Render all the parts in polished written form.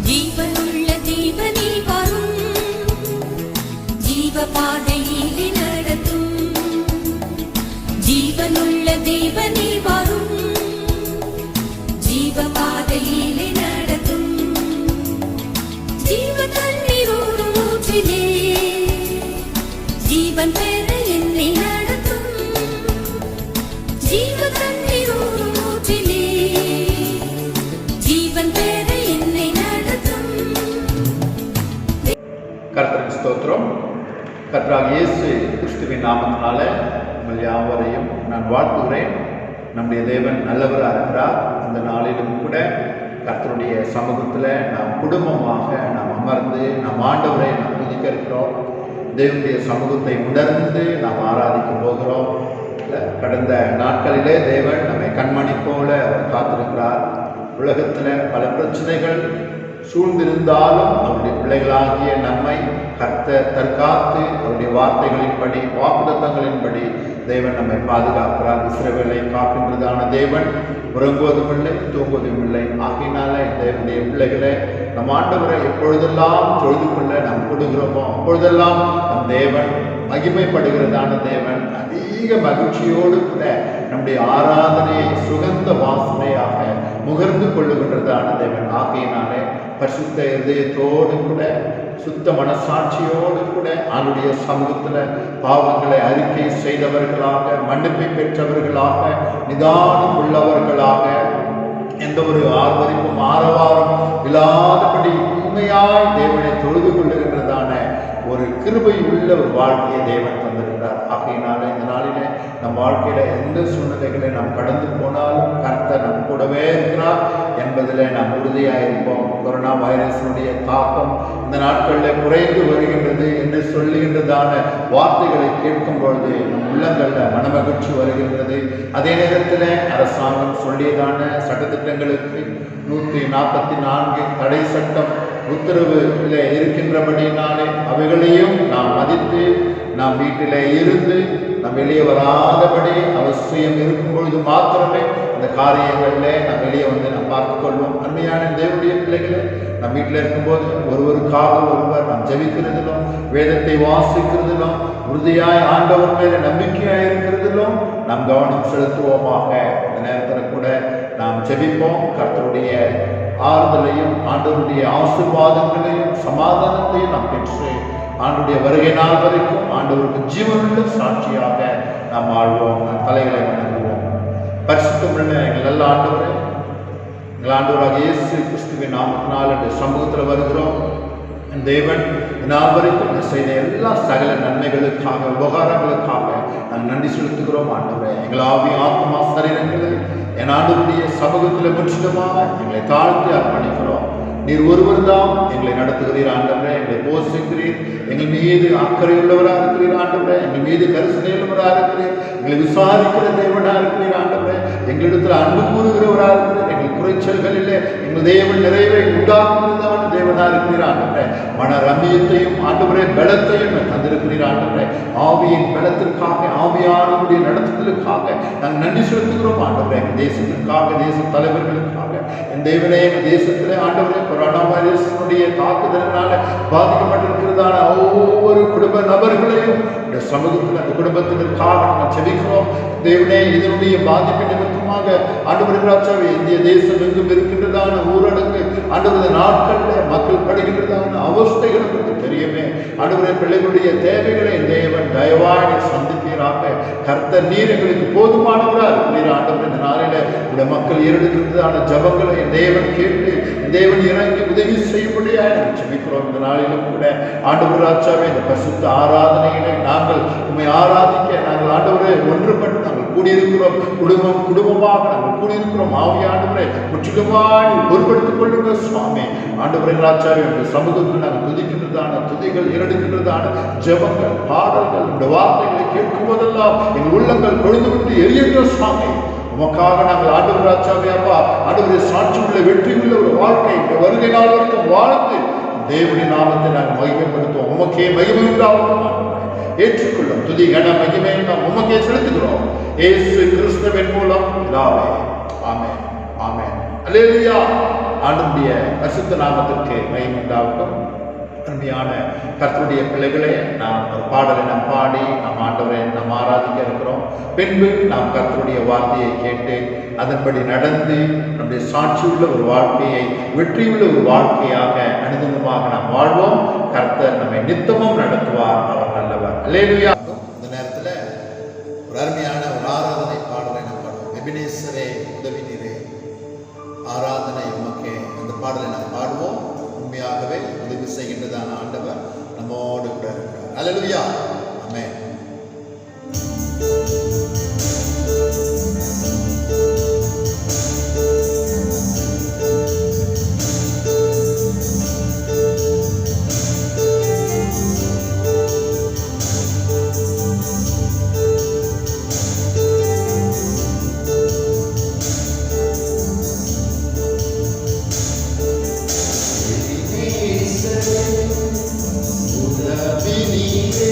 ஜீவனுள்ள தேவனே வரும், ஜீவ பாதையிலே நடத்தும். ஜீவனுள்ள தேவனே வரும், ஜீவ பாதையிலே நடத்தும். ஜீவ தண்ணீர் ஓடும் ஊற்றிலே ஜீவன் பெற என்னை நடத்தும். ஜீவ தண்ணீர் ஓடும் ஊற்றிலே ஜீவன் பெற என்னை நடத்தும். கர்த்தருக்கு ஸ்தோத்திரம். கர்த்தராகிய இயேசு கிறிஸ்துவின் நாமத்தினால உங்கள் யாவரையும் நான் வாழ்த்துகிறேன். நம்முடைய தேவன் நல்லவராக இருக்கிறார். இந்த நாளிலும் கூட கர்த்தருடைய சமூகத்தில் நாம் குடும்பமாக நாம் அமர்ந்து நம் ஆண்டவரை நாம் துதிக்க இருக்கிறோம். தேவனுடைய சமூகத்தை உணர்ந்து நாம் ஆராதிக்க போகிறோம். கடந்த நாட்களிலே தேவன் நம்மை கண்மணி போல அவர் காத்திருக்கிறார். உலகத்தில் பல பிரச்சனைகள் சூழ்ந்திருந்தாலும் அவருடைய பிள்ளைகளாகிய நம்மை கர்த்தர் தற்காத்து அவருடைய வார்த்தைகளின்படி வாக்குத்தத்தங்களின்படி தேவன் நம்மை பாதுகாக்கிறார். இஸ்ரவேலை காக்கின்றதான தேவன் உறங்குவதும் இல்லை தூங்குவதும் இல்லை. ஆகையினால தேவனுடைய பிள்ளைகளை நம் ஆண்டவரை எப்பொழுதெல்லாம் தொழுது கொள்ள நாம் கொடுக்கிறோமோ அப்பொழுதெல்லாம் நம் தேவன் மகிமைப்படுகிறதான தேவன் அதிக மகிழ்ச்சியோடு கூட நம்முடைய ஆராதனையை சுகந்த வாசனையாக முகர்ந்து கொள்ளுகின்றதான தேவன். ஆகையினாலே பரிசுத்த இதயத்தோடு கூட சுத்த மனசாட்சியோடு கூட அவருடைய சமூகத்தில் பாவங்களை அறிக்கை செய்தவர்களாக மன்னிப்பை பெற்றவர்களாக நிதானம் உள்ளவர்களாக எந்த ஒரு ஆர்வரிப்பும் ஆரவாரம் இல்லாதபடி உண்மையாய் தேவனை தொழுது கொள்ளுகின்றதான ஒரு கிருபை உள்ள ஒரு வாழ்க்கையை தேவன் தந்திருக்கிறார். ஆகையினால இந்த நாளிலே நம் வாழ்க்கையில எந்த சூழ்நிலைகளை நாம் கடந்து போனாலும் கர்த்தர் நம் கூடவே இருக்கிறார் என்பதில் நாம் உறுதியாக இருப்போம். கொரோனா வைரஸினுடைய தாக்கம் இந்த நாட்களில் குறைந்து வருகின்றது என்று சொல்லுகின்றதான வார்த்தைகளை கேட்கும் பொழுது நம் உள்ளங்களில் மனமகிழ்ச்சி வருகின்றது. அதே நேரத்தில் அரசாங்கம் சொல்லியதான சட்டத்திட்டங்களுக்கு 144 தடை சட்டம் உத்தரவில் இருக்கின்றபடினாலே அவைகளையும் நாம் மதித்து நாம் வீட்டிலே இருந்து நாம் வெளியே வராதபடி அவசியம் இருக்கும் பொழுது மாத்திரமே இந்த காரியங்களில் நாம் வெளியே வந்து நாம் பார்த்து கொள்வோம். அருமையான தேவனுடைய பிள்ளைகளை நம் வீட்டில் இருக்கும்போது ஒருவருக்காக ஒருவர் நாம் ஜெபிக்கிறதிலும் வேதத்தை வாசிக்கிறதிலும் உறுதியாய் ஆண்டவர் மேலே நம்பிக்கையாக இருக்கிறதிலும் நாம் கவனம் செலுத்துவோமாக. இந்த நேரத்தில் கூட நாம் ஜெபிப்போம். கர்த்தருடைய ஆறுதலையும் ஆண்டவருடைய ஆசீர்வாதங்களையும் சமாதானத்தையும் நாம் பெற்று ஆண்டுடைய வருகை நாள் வரைக்கும் ஆண்டவருக்கு ஜீவனுள்ள சாட்சியாக நாம் வாழ்வோம். தலைகளை வணங்குவோம். பரிசுத்தமுள்ள எங்கள் நல்ல ஆண்டவரே, எங்கள் ஆண்டவராக இயேசு கிறிஸ்துவின் நாமத்தினால் இந்த சமூகத்தில் வருகிறோம். தேவன் நாள் வரைக்கும் செய்த எல்லா சகல நன்மைகளுக்காக உபகாரங்களுக்காக நாங்கள் நன்றி செலுத்துகிறோம். ஆண்டவரே, எங்கள் ஆவி ஆத்மா சரீரங்களை என் ஆண்டவருடைய சமூகத்தில் முற்றிலுமாக எங்களை தாழ்த்தி அர்ப்பணிக்கிறோம். நீர் ஒருவர் தான் எங்களை நடத்துகிறீர் ஆண்டவரே, எங்களை போஷிக்கிறீர், எங்கள் மீது அக்கறை உள்ளவராக இருக்கிறீர் ஆண்டவரே, எங்கள் மீது கரிசனை உள்ளவராக இருக்கிறீர், எங்களை விசாரிக்கிற தேவனாக இருக்கிறீர் ஆண்டவரே, எங்களிடத்தில் அன்பு கூறுகிறவராக இருக்கிறீர், எங்கள் குறைச்சல்களிலே எங்கள் தேவன் நிறைவை உண்டாக்குகிறதான தேவனாக இருக்கிறீர் ஆண்டவரே. மன ரம்மியத்தையும் ஆண்டவரே பலத்தையும் தந்திருக்கிறீர் ஆண்டவரே. ஆவியின் பலத்திற்காக ஆவியானவருடைய நடத்துதலுக்காக நாங்கள் நன்றி செலுத்துகிறோம் ஆண்டவரே. எங்கள் தேசத்திற்காக தேச தலைவர்களுக்காக என் தேவனே எங்கள் தேசத்திலே ஆண்டவரே கொரோனா வைரஸினுடைய தாக்குதலினால பாதிக்கப்பட்டிருக்கிறதான ஒவ்வொரு குடும்ப நபர்களையும் இந்த சமூகத்தில் அந்த குடும்பத்தினருக்காக நாங்கள் செபிக்கிறோம். தேவனே, இதனுடைய பாதிப்பு நிமித்தமாக ஆண்டவர்களாச்சாவே இந்திய தேசம் எங்கும் இருக்கின்றதான ஊரடங்கு ஆண்டவரது நாட்களில் மக்கள் படுகின்றதான அவஸ்தைகள் உங்களுக்கு தெரியுமே. ஆண்டவரே, பிள்ளைகளுடைய தேவைகளை தேவன் தயவாய் சந்திப்பீராக. கர்த்தர் நீர் எங்களுக்கு போதுமானவராக இருக்கிறீர் ஆண்டவர். இந்த நாளில இந்த மக்கள் ஏறெடுக்கிறதான ஜபங்களை தேவன் கேட்டு தேவன் இறங்கி உதவி செய்யும்படியாக ஜெபிக்கிறோம். இந்த நாளிலும் கூட ஆண்டவராச்சாவே இந்த பரிசுத்த ஆராதனைகளை நாங்கள் உண்மை ஆராதிக்க நாங்கள் ஆண்டவரை ஒன்றுபட்டு நாங்கள் கூடியிருக்கிறோம். குடும்பமாக நாங்கள் கூடியிருக்கிறோம். ஆவியானவரை முற்றிலுமாய் பொறுப்படுத்திக் கொள்ளுங்க சுவாமி. ஆண்டவராச்சாவே உங்கள் சமூகத்தில் நாங்கள் துதிக்கின்றதான துதிகள் ஏறெடுக்கின்றதான ஜபங்கள் பாடல்கள் இந்த வார்த்தைகளை கேட்கும் போதெல்லாம் எங்கள் உள்ளங்கள் பொழுது விட்டு எரியுங்க சுவாமி. உமக்காக நாங்கள் ஆண்டவராச்சாவே அப்பா ஆண்டவரை சாட்சி உள்ள வெற்றி உள்ள ஒரு வாழ்க்கை இந்த வருகை நாள் வரைக்கும் வாழ்ந்து தேவனுடைய நாமத்தை நாங்கள் மகிமைப்படுத்துவோம். உமக்கே மகிமை உண்டாகும். ஏற்றுக்கொள்ளும் துதி கன மகிமையை நாம் உமக்கே செலுத்துகிறோம். இயேசு கிறிஸ்துவின் மூலம் பிதாவே. ஆமென், ஆமென், அல்லேலூயா. ஆண்டவருடைய பரிசுத்த நாமத்திற்கு மகிமை உண்டாகட்டும். அருமையான கர்த்தருடைய பிள்ளைகளே, நாம் ஒரு பாடலை நாம் பாடி நாம் ஆண்டவரை நாம் ஆராதிக்க இருக்கிறோம். பின்பு நாம் கர்த்தருடைய வார்த்தையை கேட்டு அதன்படி நடந்து நம்முடைய சாட்சியுள்ள ஒரு வாழ்க்கையை, வெற்றியுள்ள ஒரு வாழ்க்கையாக அனுதினமாக நாம் வாழ்வோம். கர்த்தர் நம்மை நித்தமும் நடத்துவார். அவர் நல்லவர். அல்லேலூயா. இந்த நேரத்தில் ஒரு அருமையான ஒரு ஆராதனை பாடலை நாம் பாடுவோம். எபினேசரே உதவி நீரே, ஆராதனை உமக்கே. அந்த பாடலை நாம் பாடுவோம். உண்மையாகவே உதவி செய்கின்றதான ஆண்டவர் நம்மோடு கூட இருக்கிறார். அல்லேலூயா. ஆமென். உதவி நீரே,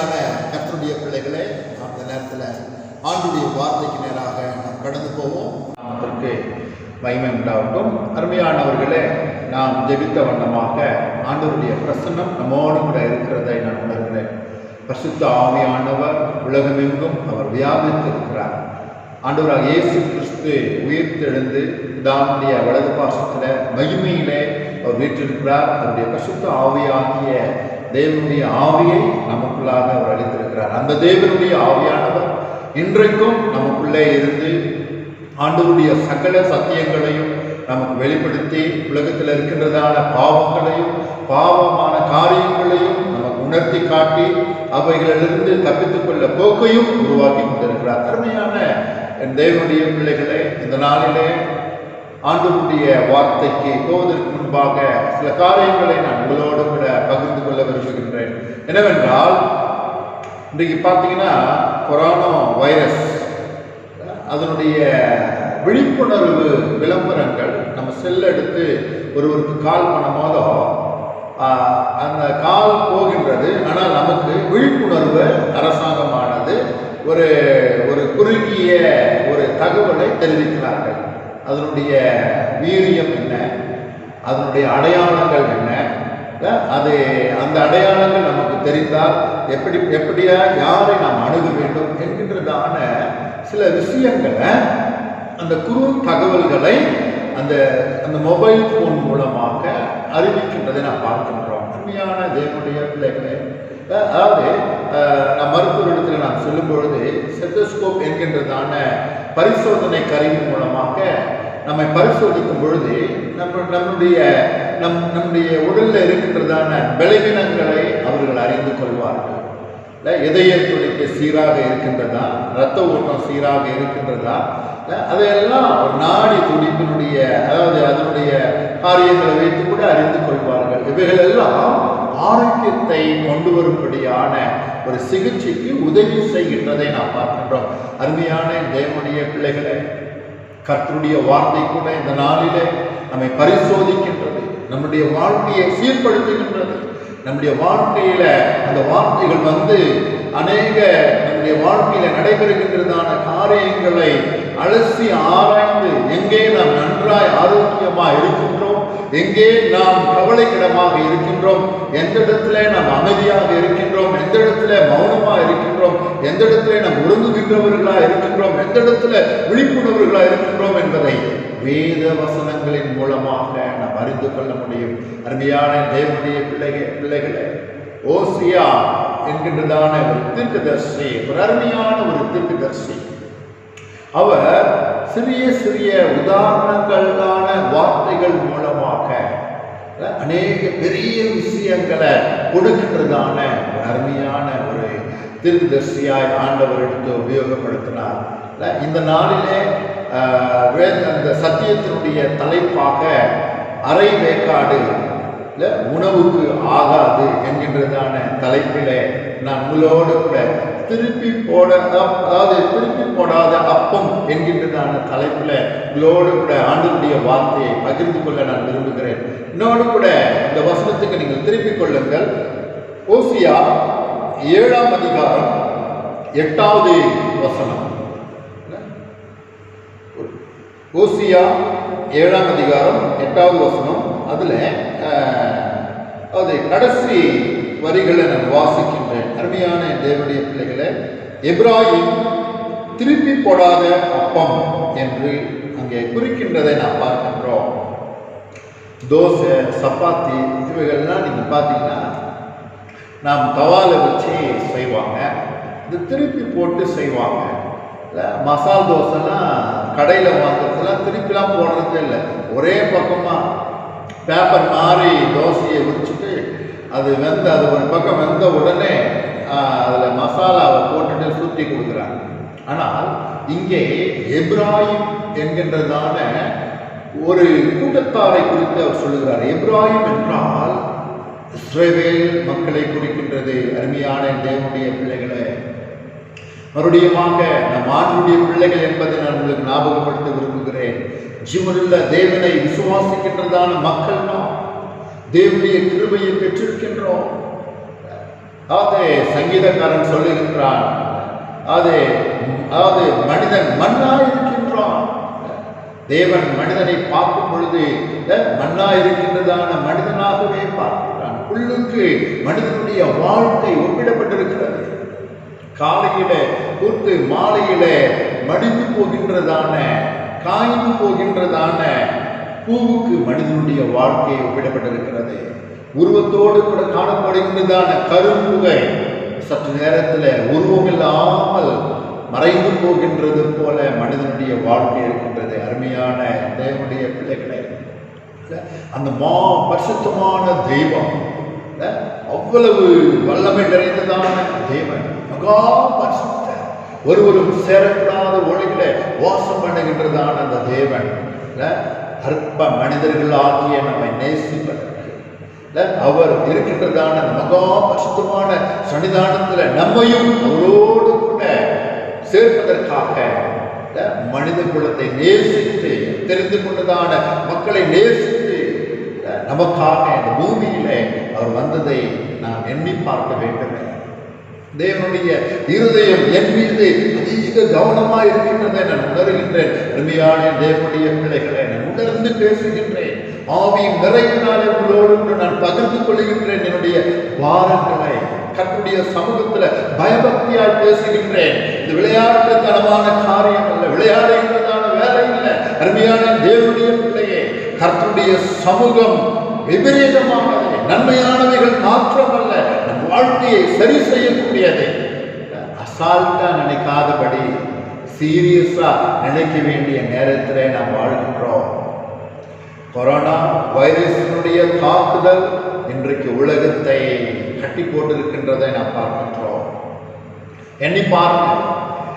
அருமையான கர்த்தருடைய பிள்ளைகளே, அந்த நேரத்தில் ஆண்டுடைய வார்த்தைக்கு நேராக நாம் கடந்து போவோம். அதற்கு மகிமை உண்டாகட்டும். அருமையானவர்களே, நாம் ஜெபித்த வண்ணமாக ஆண்டவருடைய பிரசன்னம் நம்மோடு கூட இருக்கிறதை நான் உணர்கிறேன். பரிசுத்த ஆவியானவர் உலகமெங்கும் அவர் வியாபித்திருக்கிறார். ஆண்டவராக இயேசு கிறிஸ்து உயிர்த்தெழுந்து பிதாவுடைய வலது பாசத்தில் மகிமையிலே அவர் வீற்றிருக்கிறார். அவருடைய பரிசுத்த ஆவியாகிய தேவனுடைய ஆவியை நமக்குள்ளாக அவர் அளித்திருக்கிறார். அந்த தேவனுடைய ஆவியானவர் இன்றைக்கும் நமக்குள்ளே இருந்து ஆண்டவருடைய சகல சத்தியங்களையும் நமக்கு வெளிப்படுத்தி உலகத்தில் இருக்கின்றதான பாவங்களையும் பாவமான காரியங்களையும் நமக்கு உணர்த்தி காட்டி அவைகளிலிருந்து தப்பித்துக் கொள்ள போக்கையும் உருவாக்கி கொண்டிருக்கிறார். அருமையான என் தேவனுடைய பிள்ளைகளே, இந்த நாளிலே ஆண்டவருடைய வார்த்தைக்கு போவதற்கு முன்பாக சில காரியங்களை நான் உங்களோடு கூட பகிர்ந்து கொள்ள விரும்புகின்றேன். என்னவென்றால், இன்றைக்கு பார்த்தீங்கன்னா கொரோனா வைரஸ் அதனுடைய விழிப்புணர்வு விளம்பரங்கள் நம்ம செல்ல எடுத்து ஒருவருக்கு கால் பண்ணும் போதோ அந்த கால் போகின்றது. ஆனால் நமக்கு விழிப்புணர்வு அரசாங்கமானது ஒரு ஒரு குறுகிய ஒரு தகவலை தெரிவிக்கிறார்கள். அதனுடைய வீரியம் என்ன, அதனுடைய அடையாளங்கள் என்ன, அது அந்த அடையாளங்கள் நமக்கு தெரிந்தால் எப்படியா யாரை நாம் அணுக வேண்டும் என்கின்றதான சில விஷயங்களை, அந்த குறு தகவல்களை அந்த அந்த மொபைல் ஃபோன் மூலமாக அறிவிக்கின்றதை நாம் பார்க்கின்றோம். உண்மையான தேவனுடைய பிள்ளைகளை, அதாவது நம் மருத்துவரிடத்தில் நாம் சொல்லும் பொழுது ஸ்டெத்தோஸ்கோப் என்கின்றதான பரிசோதனை கருவி மூலமாக நம்மை பரிசோதிக்கும் பொழுது நம்முடைய உடலில் இருக்கின்றதான பலவீனங்களை அவர்கள் அறிந்து கொள்வார்கள். இதய துடிப்பு சீராக இருக்கின்றதா, இரத்த ஓட்டம் சீராக இருக்கின்றதா, அதையெல்லாம் ஒரு நாடி துடிப்பினுடைய அதாவது அதனுடைய காரியங்களை வைத்து கூட அறிந்து கொள்வார்கள். இவைகள் எல்லாம் ஆரோக்கியத்தை கொண்டு வரும்படியான ஒரு சிகிச்சைக்கு உதவி செய்கின்றதை நாம் பார்க்கின்றோம். அருமையான தேவனுடைய பிள்ளைகளை, கர்த்தருடைய வார்த்தை கூட இந்த நாளிலே நம்மை பரிசோதிக்கின்றது, நம்முடைய வாழ்க்கையை சீர்படுத்துகின்றது. நம்முடைய வாழ்க்கையில அந்த வார்த்தைகள் நம்முடைய வாழ்க்கையில நடைபெறுகின்றதான காரியங்களை அலசி ஆராய்ந்து எங்கே நாம் நன்றாய் ஆரோக்கியமாக இருக்கின்றோம், எங்கே நாம் கவலைக்கிடமாக இருக்கின்றோம், எந்த இடத்துல நாம் அமைதியாக இருக்கின்றோம், எந்த இடத்துல மௌனமாக இருக்கின்றோம், எந்த இடத்துல நாம் ஒழுங்குகின்றவர்களாக இருக்கின்றோம், எந்த இடத்துல விழிப்புணர்வுகளாக இருக்கின்றோம் என்பதை வேத வசனங்களின் மூலமாக நாம் அறிந்து கொள்ள முடியும். அருமையான தேவனுடைய பிள்ளைகளை, ஓசியா என்கின்றதான ஒரு தீர்க்கதரிசி, ஒரு அருமையான ஒரு தீர்க்கதரிசி, அவர் சிறிய சிறிய உதாரணங்களான வார்த்தைகள் மூலமாக அநேக பெரிய விஷயங்களை கொடுக்கின்றதான ஒரு அருமையான ஒரு தீர்க்கதரிசியாய் ஆண்டவர் எடுத்து உபயோகப்படுத்தினார். இந்த நாளிலே அந்த சத்தியத்தினுடைய தலைப்பாக அரை வேக்காடு உணவுக்கு ஆகாது என்கின்றதான தலைப்பிலே நான் உங்களோடு கூட திருப்பி போடாத அப்பம் என்கின்றதான தலைப்பில் உங்களோடு கூட ஆண்டவருடைய வார்த்தையை பகிர்ந்து கொள்ள நான் விரும்புகிறேன். இன்னொரு கூட இந்த வசனத்துக்கு நீங்கள் திருப்பிக் கொள்ளுங்கள். ஓசியா 7ஆம் அதிகாரம் 8வது வசனம். ஓசியா 7ஆம் அதிகாரம் 8வது வசனம். அதுல அது கடைசி வரிகளை நான் வாசிக்கின்றேன். அருமையான தேவனுடைய பிள்ளைகளை, எப்ராஹிம் திருப்பி போடாத அப்பம் என்று அங்கே குறிக்கின்றதை நாம் பார்க்கின்றோம். தோசை, சப்பாத்தி இவைகள்லாம் நீங்க பார்த்தீங்கன்னா நாம் தவால வச்சு செய்வாங்க, இது திருப்பி போட்டு செய்வாங்க. மசால் தோசைலாம் கடையில் வாங்குறதுலாம் திருப்பிலாம் போடுறதே இல்லை. ஒரே பக்கமாக பேப்பர் மாதிரி தோசையை விரிச்சுட்டு அது ஒரு பக்கம் வெந்த உடனே அதில் மசாலாவை போட்டுட்டு சுற்றி கொடுக்குறாங்க. ஆனால் இங்கே எப்ராஹிம் என்கின்றதான ஒரு கூட்டத்தாரை குறித்து அவர் சொல்லுகிறார். எப்ராஹிம் என்றால் இஸ்ரவேல் மக்களை குறிக்கின்றது. அருமையான தேவனுடைய பிள்ளைகளை, மறுபடியுமாக நம் ஆண்டுடைய பிள்ளைகள் என்பதை நான் உங்களுக்கு ஞாபகப்படுத்த விரும்புகிறேன். ஜீவனுள்ள தேவனை விசுவாசிக்கின்றதான மக்கள் நாம் தேவனுடைய கிருபையை பெற்றிருக்கின்றோம். அதாவது சங்கீதக்காரன் சொல்லுகின்றான், அதாவது மனிதன் மண்ணாய் இருக்கின்றான். தேவன் மனிதனை பார்க்கும் பொழுது மண்ணாய் இருக்கின்றதான மனிதனாகவே பார்க்கிறான். புல்லுக்கு மனிதனுடைய வாழ்க்கை ஒப்பிடப்பட்டிருக்கிறது. காலையில பூத்து மாலையில மடிந்து போகின்றதான காய்ந்து போகின்றதான பூவுக்கு மனிதனுடைய வாழ்க்கை ஒப்பிடப்பட்டிருக்கிறது. உருவத்தோடு கூட காணப்படுகின்றதான கரும்புகை சற்று நேரத்தில் உருவமில்லாமல் மறைந்து போகின்றது போல மனிதனுடைய வாழ்க்கை இருக்கின்றது. அருமையான தேவனுடைய பிள்ளைகளை, அந்த பரிசுத்தமான தெய்வம், அவ்வளவு வல்லமை நிறைந்ததான தேவன், மகா பரிசுத்த, ஒருவரும் சேரக்கூடாத ஒளிகளை வாசம் பண்ணுகின்றதான அந்த தேவன் அற்ப மனிதர்களாகிய நம்மை நேசிப்பதற்கு அவர் இருக்கின்றதான மகா பரிசுத்தமான சன்னிதானத்தில் நம்மையும் அவரோடு கூட சேர்ப்பதற்காக மனித குலத்தை நேசித்து தெரிந்து கொண்டதான மக்களை நேசித்து நமக்காக இந்த பூமியிலே அவர் வந்ததை நாம் எண்ணி பார்க்க வேண்டும். தேவனுடைய இருதயம் என் மீது அதிக கவனமாக இருக்கின்றதை நான் உணர்கின்றேன். அருமையான தேவனுடைய பிள்ளைகளை நான் உணர்ந்து பேசுகின்றேன். ஆவியின் நிறைவினாலே உங்களோடு நான் பகிர்ந்து கொள்கின்றேன். என்னுடைய வாரங்களை கர்த்தருடைய சமூகத்தில் பயபக்தியால் பேசுகின்றேன். இது விளையாட்டுத்தனமான காரியம் அல்ல, விளையாடுகின்றதான வேலை இல்லை. அருமையான தேவனுடைய பிள்ளையே, கர்த்தருடைய சமூகம் விபரீதமானது, நன்மையானவைகள் மாற்றமல்ல, நம் வாழ்க்கையை சரி செய்யக்கூடியது. அசால்ட்டா நினைக்காதபடி சீரியஸா நினைக்க வேண்டிய நேரத்தில் நாம் வாழ்கின்றோம். கொரோனா வைரஸினுடைய தாக்குதல் இன்றைக்கு உலகத்தை கட்டி போட்டிருக்கின்றதை நாம் பார்க்கின்றோம். எண்ணி பாருங்க,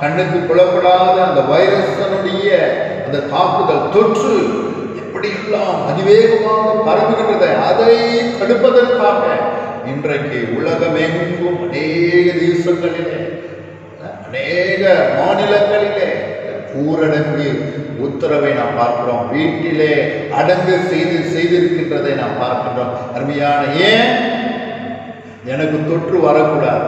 கண்ணுக்கு புலப்படாத அந்த வைரஸனுடைய அந்த தாக்குதல் தொற்று எப்படியெல்லாம் அதிவேகமாக பரவுகின்றதை அதை தடுப்பதற்காக இன்றைக்கு உலகமெங்கும் அநேக தேசங்களிலே, அநேக மாநிலங்களிலே ஊரடங்கு உத்தரவை நாம் பார்க்கிறோம். வீட்டிலே அடங்கு செய்திருக்கின்றதை நாம் பார்க்கின்றோம். அருமையான, ஏன் எனக்கு தொற்று வரக்கூடாது,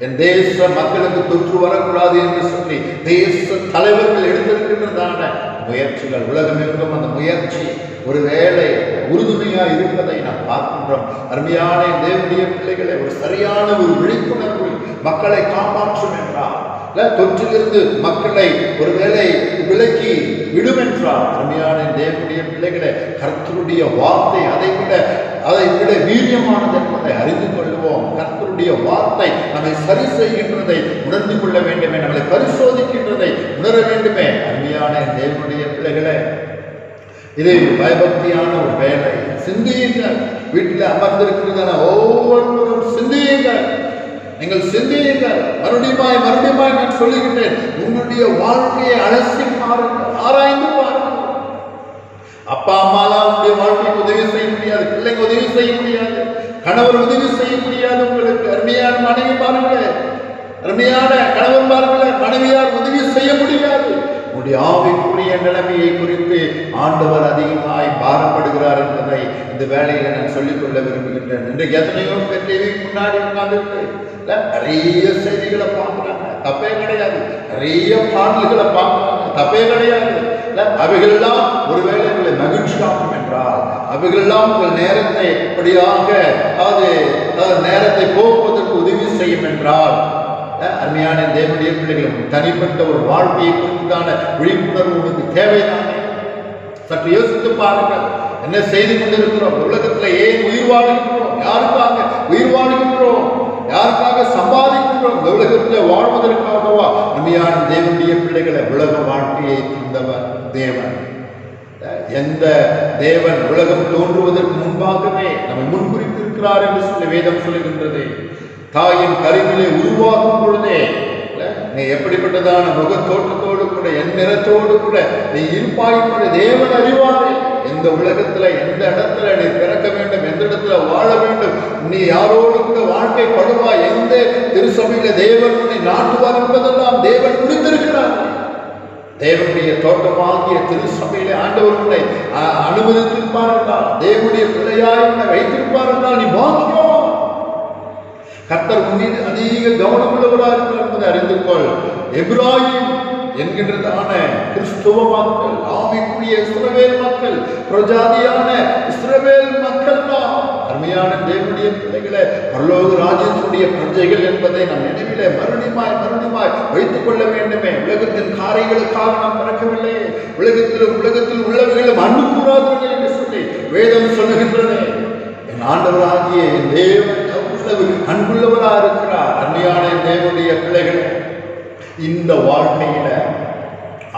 என் தேச மக்களுக்கு தொற்று வரக்கூடாது என்று சொல்லி தேச தலைவர்கள் எடுத்திருக்கின்றதான முயற்சிகள், உலகமெங்கும் அந்த முயற்சி ஒருவேளை உறுதுணையாக இருப்பதை நாம் பார்க்கின்றோம். அருமையான தேவனுடைய பிள்ளைகளை, ஒரு சரியான ஒரு விழிப்புணர்வு மக்களை காப்பாற்றும் என்றால், தொற்றிலிருந்து மக்களை ஒருவேளை விலக்கி விடும் என்றால், அருமையான தேவனுடைய பிள்ளைகளை, கர்த்தருடைய வார்த்தை அதை விட வீரியமானது என்பதை அறிந்து கொள்வோம். கர்த்தருடைய வார்த்தை நம்மை சரி செய்கின்றதை உணர்ந்து கொள்ள வேண்டுமே, நம்மளை பரிசோதிக்கின்றதை உணர வேண்டுமே. அருமையான தேவனுடைய பிள்ளைகளை, இது பயபக்தியான ஒரு வேலை. சிந்தியுங்கள். வீட்டில் அமர்ந்திருக்கிறதான ஒவ்வொருவரும் சிந்தியுங்கள். நீங்கள் சிந்தியுங்கள். மறுபடியும் நான் சொல்லுகின்றேன், உங்களுடைய வாழ்க்கையை அலசி பாருங்கள், ஆராய்ந்து பாருங்கள். அப்பா அம்மாலாம் உங்களுடைய வாழ்க்கைக்கு உதவி செய்ய முடியாது, பிள்ளைங்க உதவி செய்ய முடியாது, கணவர் உதவி செய்ய முடியாது. உங்களுக்கு அருமையான மனைவி பாருங்களேன், அருமையான கணவன் பாருங்களேன், மனைவியார் உதவி செய்ய முடியாது. உங்களுடைய ஆவிக்குரிய நிலைமையை குறித்து ஆண்டவர் அதிகமாய் பாரப்படுகிறார் என்பதை இந்த வேலையில நான் சொல்லிக்கொள்ள விரும்புகின்றேன். இன்றைக்கு எத்தனையோ பேர் டிவிக்கு முன்னாடி உட்கார்ந்துட்டு நிறைய செய்திகளை பார்க்கிறாங்க, தப்பே கிடையாது. நிறைய பாடல்களை பார்க்கிறாங்க, தப்பே கிடையாது. அவைகளெல்லாம் ஒருவேளை உங்களை மகிழ்ச்சியாக்கும் என்றால், அவைகளெல்லாம் உங்கள் நேரத்தை எப்படியாக நேரத்தை போக்குவதற்கு உதவி செய்யும் என்றால், அருமையான தேவனுடைய பிள்ளைகளும் தனிப்பட்ட ஒரு வாழ்க்கையை குறித்தான விழிப்புணர்வு உங்களுக்கு தேவைதானே? சற்று யோசித்து பாருங்கள். என்ன செய்து கொண்டிருக்கிறோம்? உலகத்தில் ஏன் உயிர் வாழ்கின்றோம்? யாருக்காக உயிர் வாழ்கின்றோம்? யாருக்காக சம்பாதிக்கின்றோம்? இந்த உலகத்தில் வாழ்வதற்காகவா? அருமையான தேவனுடைய பிள்ளைகளை, உலக வாழ்க்கையை தந்தவர் தேவன். எந்த தேவன் உலகம் தோன்றுவதற்கு முன்பாகவே நம்மை முன்குறித்திருக்கிறார் என்று சொல்லி வேதம் சொல்லுகின்றது. தாயின் கருவிலே உருவாகும் பொழுதே நீ எப்படிப்பட்டதான முக தோற்றத்தோடு கூட என் நிறத்தோடு கூட நீ இருப்பாய் என்பதை தேவன் அறிவாரே. எந்த உலகத்துல எந்த இடத்துல நீ பிறக்க வேண்டும், எந்த இடத்துல வாழ வேண்டும், நீ யாரோடு கூட வாழ்க்கை படுவாய், எந்த திருசபையில தேவன் உன்னை நாட்டுவார் என்பதெல்லாம் தேவன் குறித்திருக்கிறார். தேவனுடைய தோட்டமாகிய திருசபையிலே ஆண்டவர் உன்னை அனுமதித்திருப்பார் என்றால், தேவனுடைய பிள்ளையாய் உன்னை வைத்திருப்பார் என்றால், நீ பாக்கியம். கர்த்தர் உன் மீது அதிக கவனம் உள்ளவராக இருக்கிறார் என்பதை அறிந்து கொள். எப்ராயிம் என்கின்றதான கிறிஸ்துவ மக்கள், ஆவிக்குரிய இஸ்ரவேல் மக்கள், பிரஜாதியான இஸ்ரவேல் மக்கள் தான் அருமையான தேவனுடைய பிள்ளைகளை, பரலோக ராஜ்யத்தினுடைய பிரஜைகள் என்பதை நம் நினைவிலே மறுபடியுமாய் வைத்துக் கொள்ள வேண்டுமே. உலகத்தின் காரியங்களுக்காக நாம் பிறக்கவில்லை, உலகத்தில் உள்ளவர்களும் அன்பு கூறாதவர்கள் என்று சொல்லி வேதம் சொல்லுகின்றன. என் ஆண்டவராகிய என் தேவன் எவ்வளவு அன்புள்ளவராக இருக்கிறார். அருமையான தேவனுடைய பிள்ளைகளை, இந்த வாழ்க்கையில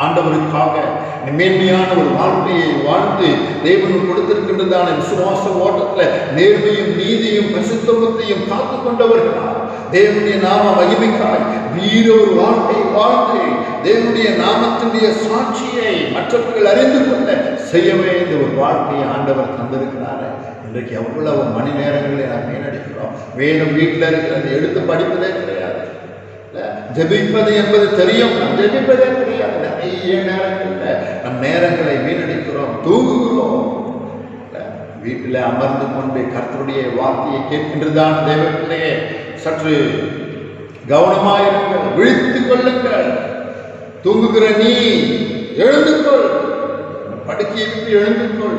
ஆண்டவருக்காக மேன்மையான ஒரு வாழ்க்கையை வாழ்ந்து தேவன் கொடுத்திருக்கின்றதான விசுவாச ஓட்டத்தில் நேர்மையும் நீதியும் பரிசுத்தத்தையும் காத்து கொண்டவர்களா, தேவனுடைய நாம மகிமைக்காய் வீர ஒரு வாழ்க்கை வாழ்ந்து தேவனுடைய நாமத்தினுடைய சாட்சியை மற்றவர்கள் அறிந்து கொள்ள செய்யவே இந்த ஒரு வாழ்க்கையை ஆண்டவர் தந்திருக்கிறார். இன்றைக்கு எவ்வளவு மணி நேரங்களை நாம் வீணடிக்கிறோம். வேணும் வீட்டில் இருக்கிறது எடுத்து படிப்பதே கிடையாது. ஜெபிப்பது என்பது தெரியும், நம் ஜெபிப்பதே தெரியாது. நிறைய நேரங்களில் நம் நேரங்களை வீணடிக்கிறோம், தூங்குகிறோம். வீட்டில் அமர்ந்து கொண்டு கர்த்தருடைய வார்த்தையை கேட்கின்றதான் தேவத்திலே சற்று கவனமாயிருங்கள், விழித்துக் கொள்ளுங்கள். தூங்குகிற நீ எழுந்துக்கொள், படுக்கையை விட்டு எழுந்துக்கொள்.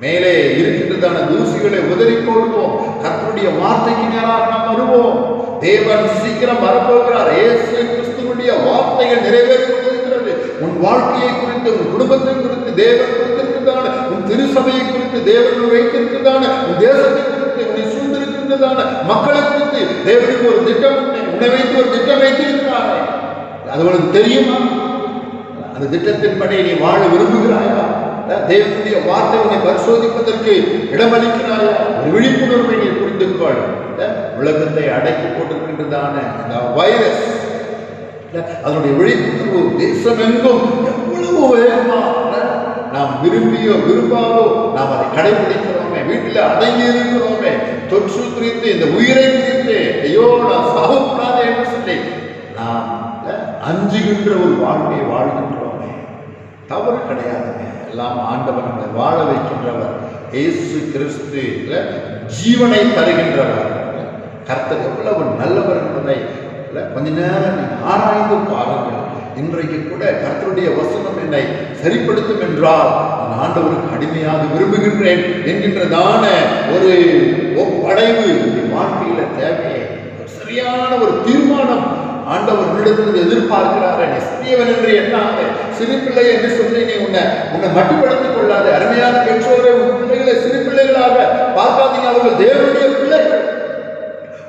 மேலே இருக்கின்றதான தூசிகளை உதறி போடுவோம். கர்த்தருடைய வார்த்தைக்கு நேராக நாம் வருவோம். தேவன் சீக்கிரம் வரப்போகிறார். இயேசு கிறிஸ்துவினுடைய வார்த்தைகள் நிறைவேறிக் கொண்டிருக்கிறது. உன் வாழ்க்கையை குறித்து, உன் குடும்பத்தை குறித்து தேவன் கொடுத்திருக்கிறதான, உன் திருசபையை குறித்து தேவன் வைத்திருக்கிறதான, உன் தேசத்தை குறித்து, உன்னை சூழ்ந்திருக்கின்றதான மக்களை குறித்து தேவனுக்கு ஒரு திட்டம் உண்டு. உன்னை வைத்து ஒரு திட்டம் வைத்திருக்கிறார். அது உனக்கு தெரியுமா? அந்த திட்டத்தின்படி நீ வாழ விரும்புகிறாயா? தேவனுடைய வார்த்தை உன்னை பரிசோதிப்பதற்கு இடமளிக்கிறாயா? ஒரு விழிப்புணர்வை நீ புரிந்து கொள். உலகத்தை அடக்கி போட்டிருக்கின்றதான அந்த வைரஸ், அதனுடைய விழிப்புணர்வு தேசம் எங்கும் எவ்வளவு வேகமா நாம் விரும்பியோ விரும்பாவோ நாம் அதை கடைபிடிக்கிறோமே, வீட்டில் அடங்கி இருக்கிறோமே. தொற்று குறித்து, இந்த உயிரை குறித்து ஐயோ நான் சாகக்கூடாது என்று சொல்லி நாம் அஞ்சுகின்ற ஒரு வாழ்க்கையை வாழ்கின்றோமே. தவறு கிடையாதுங்க. எல்லாம் ஆண்டவர் நம்மை வாழ வைக்கின்றவர். இயேசு கிறிஸ்து ஜீவனை தருகின்றவர். கர்த்தர் எவ்வளவு நல்லவர் என்பதை கொஞ்ச நேரம் ஆராய்ந்து பாருங்கள். இன்றைக்கு கூட கர்த்தருடைய வசனம் என்னை சரிப்படுத்தும் என்றால் நான் ஆண்டவருக்கு அடிமையாக விரும்புகின்றேன் என்கின்றதான ஒரு ஒப்படைவு வாழ்க்கையில தேவையே. சரியான ஒரு தீர்மானம் ஆண்டவர் உன்னிடத்திலிருந்து எதிர்பார்க்கிறார். நீ சிறியவன் என்று எண்ணாத, சிறு பிள்ளை என்று சொல்லி நீ உன்னை மட்டுப்படுத்திக் கொள்ளாத. அருமையான பெற்றோரை உன் பிள்ளைகளை சிறு பிள்ளைகளாக பார்க்காதீங்க. அவர்கள் தேவனுடைய பிள்ளைகள்.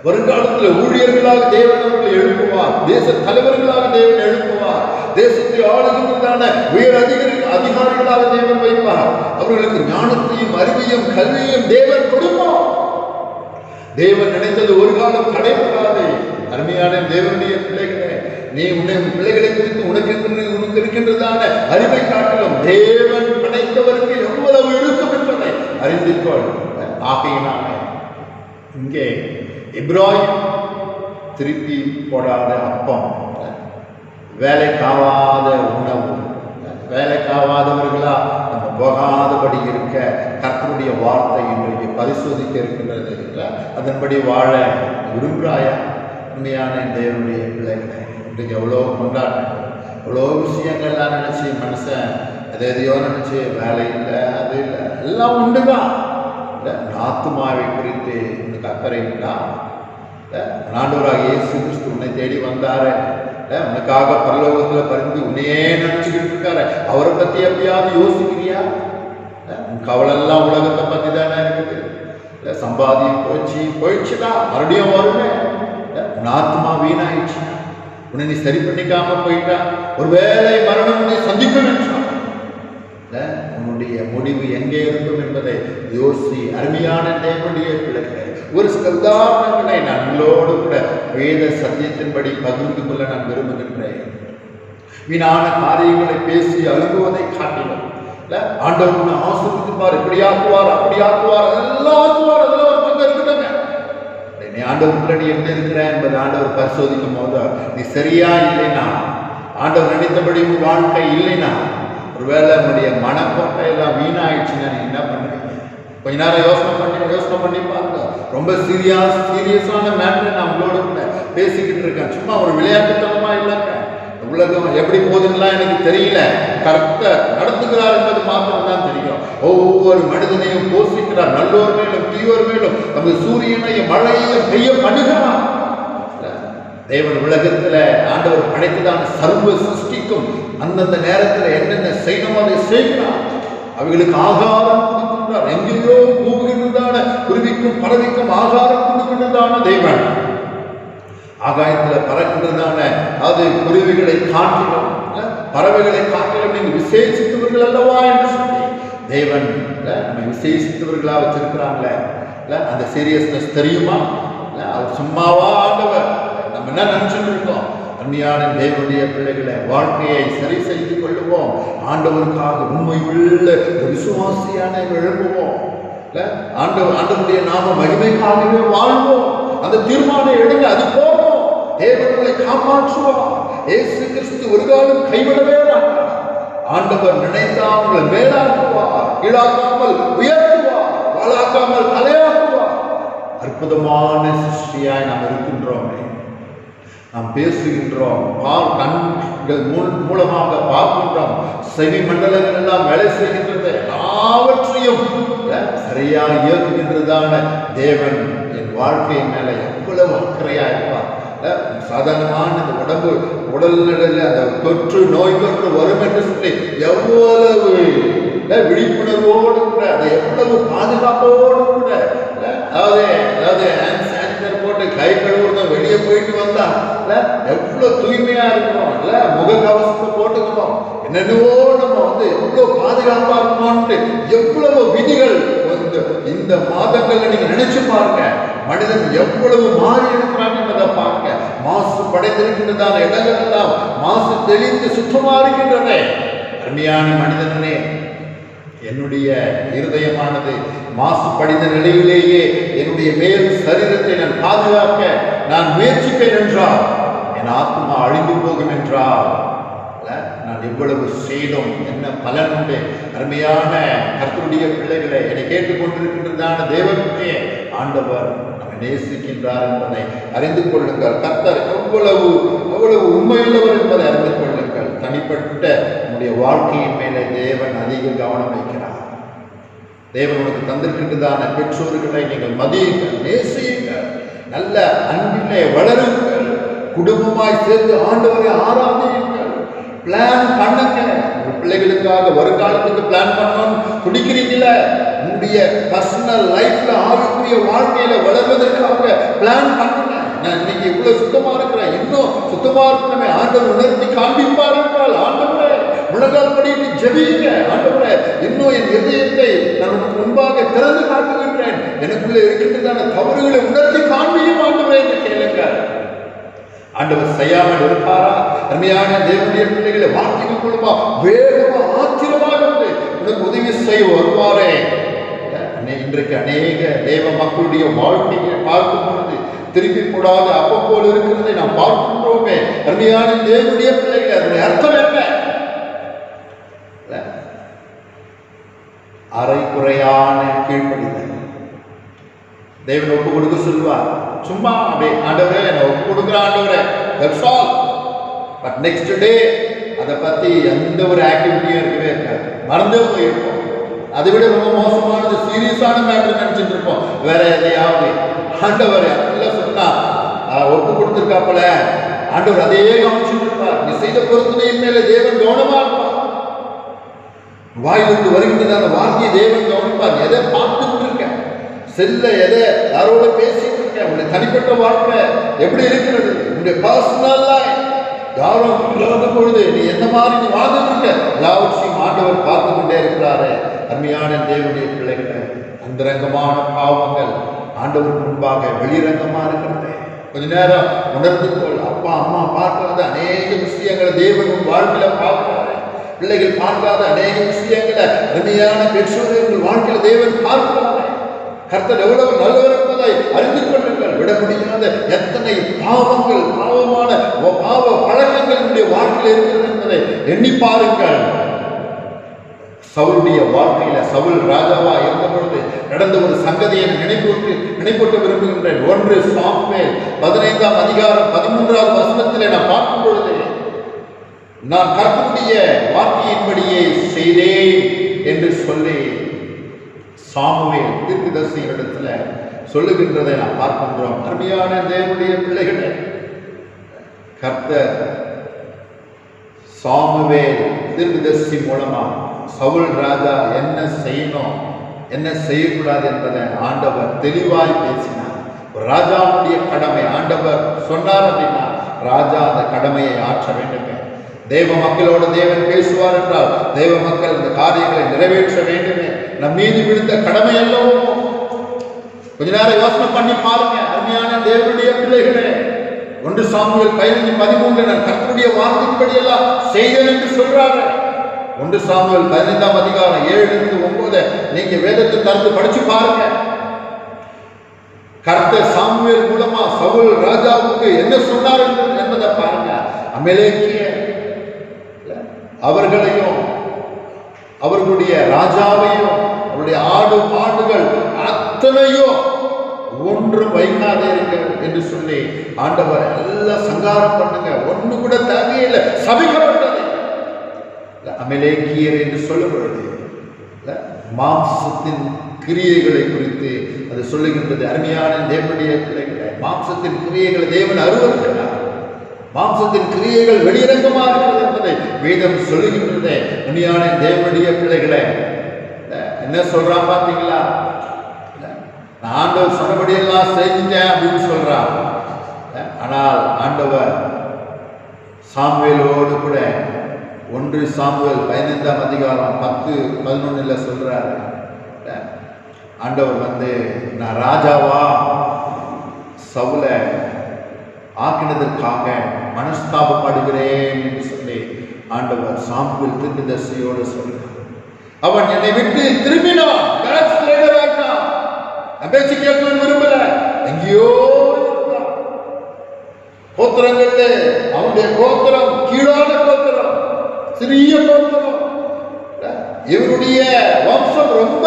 வருங்காலத்தில் ஊழியர்களாக தேவன் அவர்களை எழுப்புவார். தேச தலைவர்களாக தேவன் எழுப்புவார். தேசத்தை ஆளுகின்றதான உயர் அதிகாரிகளாக தேவன் வைப்பார். அவர்களுக்கு ஞானத்தையும் அறிவையும் கல்வியையும் தேவன் கொடுப்பார். தேவன் நினைத்தது ஒரு காலம் தடைபடாது. அருமையான தேவனுடைய பிள்ளைகளே, நீ உன்னை பிள்ளைகளை குறித்து உனக்கு இருக்கின்றதான அறிவை காட்டிலும் தேவன் படைத்தவருக்கு எவ்வளவு இருக்கும் என்பதை அறிந்து கொள். ஆகையினால இங்கே இப்ராஹிம் திருப்பி போடாத அப்பம், வேலைக்காவாத உணவு, வேலைக்காவாதவர்களா நம்ம போகாதபடி இருக்க கர்த்தருடைய வார்த்தை இன்றைக்கு பரிசோதிக்க இருக்கின்றது. அதன்படி வாழ விரும்புகிறாயா? உண்மையான தேவனுடைய பிள்ளைகளை இன்றைக்கு எவ்வளோ கொண்டாட்டங்கள், எவ்வளோ விஷயங்கள்லாம் நினச்சி மனுஷன் எதையோ நினச்சி வேலை இல்லை, அது இல்லை, எல்லாம் உண்டுதான். ஆத்துமாவை குறித்து உனக்கு அக்கறை உண்டா? ஆண்டவராக இயேசு கிறிஸ்து உன்னை தேடி வந்தாரு, உனக்காக பரலோகத்தில் பறிந்து உன்னையே நினைச்சுக்கிட்டு இருக்காரு. அவரை பத்தி எப்பயாவது யோசிக்கிறியா? உன் கவலெல்லாம் உலகத்தை பத்தி தானே இருக்குது. சம்பாதியம் போயிடுச்சுதான், மறுபடியும் வருமே. உன் ஆத்மா வீணாயிடுச்சு, உன்னை நீ சரி பண்ணிக்காம போயிட்டா, ஒருவேளை மரணம் உன்னை சந்திக்கும் என்றான். உன்னுடைய முடிவு எங்கே இருக்கும் என்பதை யோசி. அருமையான தேவனுடைய பிள்ளைகளை, ஒரு சில உதாரணங்களை நான் உங்களோடு கூட வேத சத்தியத்தின்படி பகிர்ந்து கொள்ள நான் விரும்புகின்றேன். வீணான காரியங்களை பேசி அழுகுவதை காட்டிலும் ஆண்டவர் உன்னை ஆசீர்வதிப்பார், இப்படி ஆக்குவார், அப்படி ஆக்குவார், அதெல்லாம் ஆக்குவார், அதெல்லாம் ஒரு பங்கு இருக்குதுங்க. நீ ஆண்டவர் முன்னாடி எப்படி இருக்கிற என்பதை ஆண்டவர் பரிசோதிக்கும் போது நீ சரியா இல்லைன்னா, ஆண்டவர் நினைத்தபடி உன் வாழ்க்கை இல்லைன்னா, ஒருவேளை உன்னுடைய மனக்கோட்டை எல்லாம் வீணாயிடுச்சுன்னா நீ என்ன பண்ணுவீங்க? கொஞ்ச நேரம் யோசனை பண்ணி பாருங்க. ரொம்ப சீரியஸான மேட்டரை நான் உங்களோட கூட பேசிக்கிட்டு இருக்கேன். சும்மா ஒரு விளையாட்டுத்தனமா இல்லைங்க. உலகம் எப்படி போகுதுன்னா எனக்கு தெரியல, கரெக்டா நடத்துகிறார் என்பது மாத்திரம் தான் தெரியும். ஒவ்வொரு மனிதனையும் போஷிக்கிறார், நல்லோர் மேலும் தீயோர் மேலும் நமது சூரியனையும் மழையையும் பெய்ய பண்ணுகிறார். தேவன் உலகத்துல ஆண்டவர் படைத்ததான சர்வ சிருஷ்டிக்கும் அந்தந்த நேரத்தில் என்னென்ன செய்யணுமோ அதை செய்கிறார். அவைகளுக்கு ஆகாரம் கொடுக்கின்றார். எங்கேயோ கூவுகின்றதான குருவிக்கும் பறவைக்கும் ஆகாரம் கொடுக்கின்றதான தேவன். ஆகாயத்தில் பறக்கின்றதான அது குருவிகளை காட்டிலும் பறவைகளை காட்டிலும் நீங்க விசேஷித்தவர்கள் அல்லவா என்று சொல்லி தேவன் நம்ம விசேஷித்தவர்களா வச்சிருக்கிறாங்களே, அந்த சீரியஸ்னஸ் தெரியுமா? அவர் சும்மாவா ஆண்டவர்? நம்ம என்ன நினைச்சுட்டு இருக்கோம்? அருமையான தேவனுடைய பிள்ளைகளை வாழ்க்கையை சரி செய்து கொள்ளுவோம். ஆண்டவருக்காக உண்மை உள்ள விசுவாசியான எழுப்புவோம். ஆண்டவருடைய நாம மகிமைக்காகவே வாழ்வோம். அந்த தீர்மானம் எடுங்க, அது போகும். தேவர்களை காப்பாற்றுவார். இயேசு கிறிஸ்து ஒரு காலம் கைவிடவே மாட்டார். ஆண்டவர் நினைத்தால் உங்களை மேலாக்குவார், கீழாக்காமல் உயர்த்துவார், வாழாக்காமல் தலையாக்குவார். அற்புதமான சிருஷ்டியாய் நாம் இருக்கின்றோமே, நாம் பேசுகின்றோம், கண்கள் மூலமாக பார்க்கின்றோம், செவி மண்டலங்கள் எல்லாம் வேலை செய்கின்றது, எல்லாவற்றையும் சரியா இயக்குகின்றதான தேவன் என் வாழ்க்கையின் மேல எவ்வளவு அக்கறையா இருப்பார். சாதாரணமான இந்த உடம்பு உடல்நிலையில் அந்த தொற்று நோய் தொற்று வரும் என்று சொல்லி எவ்வளவு விழிப்புணர்வோடு கூட, அதை எவ்வளவு பாதுகாப்போடு கூட, அதாவது போட்டு கை கழுவுறதும் வெளியே போயிட்டு வந்தா எவ்வளவு தூய்மையா இருக்கணும், இல்ல முகக்கவசத்தை போட்டுக்கணும், என்னென்னவோ நம்ம எவ்வளவு பாதுகாப்பா இருக்கணும்ட்டு எவ்வளவு விதிகள் இந்த மாதங்கள்ல நீங்க நினைச்சு பாருங்க. மனிதன் எவ்வளவு மாறி இருக்கிறான் என்பதை பார்க்க, மாசு படைத்திருக்கின்றதான இடங்கள் எல்லாம் மாசு தெளிந்து சுத்தமா இருக்கின்றன. அருமையான மனிதனே, என்னுடைய இருதயமானது மாசு படிந்த நிலையிலேயே என்னுடைய மேல் சரீரத்தை நான் பாதுகாக்க நான் முயற்சிப்பேன் என்றால் என் ஆத்மா அழிந்து போகும் என்றால் நான் எவ்வளவு செய்தோம், என்ன பலன் உண்டு? அருமையான கர்த்தருடைய பிள்ளைகளை, என்னை கேட்டுக்கொண்டிருக்கின்றதான தேவனுடைய ஆண்டவர் நம்மை நேசிக்கின்றார் என்பதை அறிந்து கொள்ளுங்கள். கர்த்தர் எவ்வளவு உண்மையுள்ளவர் என்பதை அறிந்து கொள்ளுங்கள். தனிப்பட்ட நம்முடைய வாழ்க்கையின் மேலே தேவன் அதிக கவனம் வைக்கிறார். தேவன் உனக்கு தந்திருக்கின்றதான பெற்றோர்களை நீங்கள் மதியுங்கள், நேசியுங்கள், நல்ல அன்பிலே வளருங்கள், குடும்பமாய் சேர்ந்து ஆண்டவரை ஆராதியுங்கள், பிளான் பண்ணுங்க. உங்க பிள்ளைகளுக்காக வருங்காலத்துக்கு பிளான் பண்ணணும் துடிக்கிறீங்களா? உங்களுடைய பர்சனல் லைஃப்ல ஆவிக்குரிய வாழ்க்கையில வளர்வதற்காக பிளான் பண்ணுங்க. நான் இன்னைக்கு இவ்வளவு சுத்தமா இருக்கிறேன், இன்னும் சுத்தமா இருக்கணுமே, ஆண்டவர் உணர்த்தி காண்பிப்பார் என்றால் ஆண்டவரே முழங்கால் படிட்டு ஜெபியுங்க. ஆண்டவரே இன்னும் என் இதயத்தை நான் உனக்கு முன்பாக திறந்து காட்டுகின்றேன், எனக்குள்ள இருக்கின்றதான தவறுகளை உணர்த்தி காண்பியும் ஆண்டவரே என்று கேளுங்க. ஆண்டவர் செய்யாமல் இருப்பாரா? அருமையான தேவனுடைய பிள்ளைகளை வார்த்தைகள் மூலமா வேகமா ஆச்சரியமாக உனக்கு உதவி செய்ய வருவாரே. இன்றைக்கு அநேக தேவ மக்களுடைய வாழ்க்கையை பார்க்கும் பொழுது திருப்பி கூடாத அப்பப்போல் இருக்கிறதை நாம் பார்க்கின்றோமே. அருமையான தேவனுடைய பிள்ளைகள், அதனுடைய அர்த்தம் என்ன? அரைக்குறையான கீழ்ப்படிதல். தேவன் ஒப்பு கொடுக்க சொல்லுவார், சும்மா அப்படியே ஆண்டவரே என்ன ஒப்பு கொடுக்குற ஆண்டவரே, that's all. But next day அதை பத்தி எந்த ஒரு ஆக்டிவிட்டியும் இருக்கவே இருக்காது, மறந்தே போயிருப்போம். அதை விட ரொம்ப மோசமானது சீரியஸான மேட்டர் நினைச்சிட்டு இருப்போம். வேற எதையாவது ஆண்டவர் அப்படிலாம் சொன்னா ஒப்பு கொடுத்துருக்காப்பல ஆண்டவர் அதே கவனிச்சுட்டு இருப்பார். நீ செய்த பொருத்தனையின் மேல தேவன் கவனமா இருப்பார். வாயிலிருந்து வருகின்றதான வார்த்தையை தேவன் கவனிப்பார். எதை பார்த்துட்டு இருக்க, செல்ல எதை யாரோட பேசிட்டு இருக்க, உன்னுடைய தனிப்பட்ட வாழ்க்கை எப்படி இருக்கிறது, உன்னுடைய பர்சனல் லைஃப் யாரும் இல்லாத பொழுது நீ என்ன மாதிரி நீ வாழ்ந்துட்டு இருக்க, எல்லாவற்றையும் ஆண்டவர் பார்த்து கொண்டே இருக்கிறாரு. அருமையான தேவனுடைய பிள்ளைகளை, அந்தரங்கமான பாவங்கள் ஆண்டவருக்கு முன்பாக வெளிரங்கமா இருக்கிறது. கொஞ்ச நேரம் உணர்ந்து கொள். அப்பா அம்மா பார்க்காத அநேக விஷயங்களை தேவன் உன் வாழ்க்கையில பார்க்கிறாரு. பிள்ளைகள் பார்க்காத அநேக விஷயங்களை அருமையான பெற்றோர்கள் வாழ்க்கையில தேவன் பார்க்கிறாரு. கர்த்தர் எவ்வளவு நல்லவர் என்பதை அறிந்து கொள்ளுங்கள். விட முடியாத எத்தனை பாவங்கள், பாவமான பாவ பழக்கங்கள் வாழ்க்கையில் இருக்கிறது என்பதை எண்ணி பாருங்கள். சவுளுடைய வாழ்க்கையில சவுல் ராஜாவா இருந்த பொழுது நடந்த ஒரு சங்கதியை நினைப்பூட்ட விரும்புகின்றேன். 1 சாமுவேல் 15ஆம் அதிகாரம் 13வது வசனத்திலே நான் பார்க்கும் பொழுது, நான் கர்த்தருடைய வார்த்தையின்படியே செய்தேன் என்று சொல்லி சாமுவேல் தீர்க்கதரிசி இடத்துல சொல்லுகின்றதை நாம் பார்க்கின்றோம். அருமையான தேவனுடைய பிள்ளைகளே, கர்த்தர் சாமுவேல் தீர்க்கதரிசி மூலமா சவுல் ராஜா என்ன செய்யணும் என்ன செய்யக்கூடாது என்பதை ஆண்டவர் தெளிவாய் பேசினார். ஒரு ராஜாவுடைய கடமை ஆண்டவர் சொன்னார் அப்படின்னா ராஜா அந்த கடமையை ஆற்ற வேண்டும். தேவ மக்களோடு தேவன் பேசுவார் என்றால் தேவ மக்கள் இந்த காரியங்களை நிறைவேற்ற வேண்டுமே. நம் மீது விழுந்த கடமை அல்லவோ. கொஞ்ச நேரம் யோசனை பண்ணி பாருங்க அருமையான தேவனுடைய பிள்ளைகளே. 1 சாமுவேல் 15:13 நான் கர்த்தருடைய வார்த்தையின்படி எல்லாம் செய்தேன் என்று சொல்றாரு. 1 சாமுவேல் 15ஆம் அதிகாரம் 7-9 நீங்க வேதத்தை திறந்து படிச்சு பாருங்க. கர்த்தர் சாமுவேல் மூலமா சவுல் ராஜாவுக்கு என்ன சொன்னார் என்பதை பாருங்க. அமலேக்கியர் அவர்களையும் அவர்களுடைய ராஜாவையும் அவருடைய ஆடு மாடுகள் அத்தனையும் ஒன்றும் வைக்காதீர்கள் என்று சொல்லி ஆண்டவர் எல்லாம் சங்காரம் பண்ணுங்க, ஒண்ணு கூட தேவையில்லை, சபிக்கப்பட்டது. அமலேக்கியர் என்று சொல்லும் பொழுது மாம்சத்தின் கிரியைகளை குறித்து அது சொல்லுகின்றது. அருமையான தேவனுடைய பிள்ளைகளை, மாம்சத்தின் கிரியைகளை தேவன் அருவருக்கிறார். மாம்சத்தின் கிரியைகள் வெளியிறங்கமா இருக்கிறது என்பதை வேதம் சொல்லுகின்றது. அருமையான தேவனுடைய பிள்ளைகளை என்ன சொல்றான் பார்த்தீங்களா? நான் ஆண்டவர் சொன்னபடியெல்லாம் செஞ்சுட்டேன் அப்படின்னு சொல்றான். ஆனால் ஆண்டவர் சாமுவேலோடு கூட 1 சாமுவேல் 15ஆம் அதிகாரம் 10-11 சொல்றாரு. ஆண்டவர் நான் ராஜாவா சவுலை ஆக்கினதற்காக மனஸ்தாபப்படுகிறேன் என்று சொல்லி ஆண்டவர் சாமுவேல் தீர்க்கதரிசியோடு சொல்றார். அவன் என்னை விட்டு திரும்பினான், பேச்சு கேட்கணும்னு விரும்பல, எங்கேயோ கோத்திரங்கள்ல அவனுடைய கோத்திரம் கீழான கோத்திரம், சிறிய கோத்திரம். இவருடைய வம்சம் ரொம்ப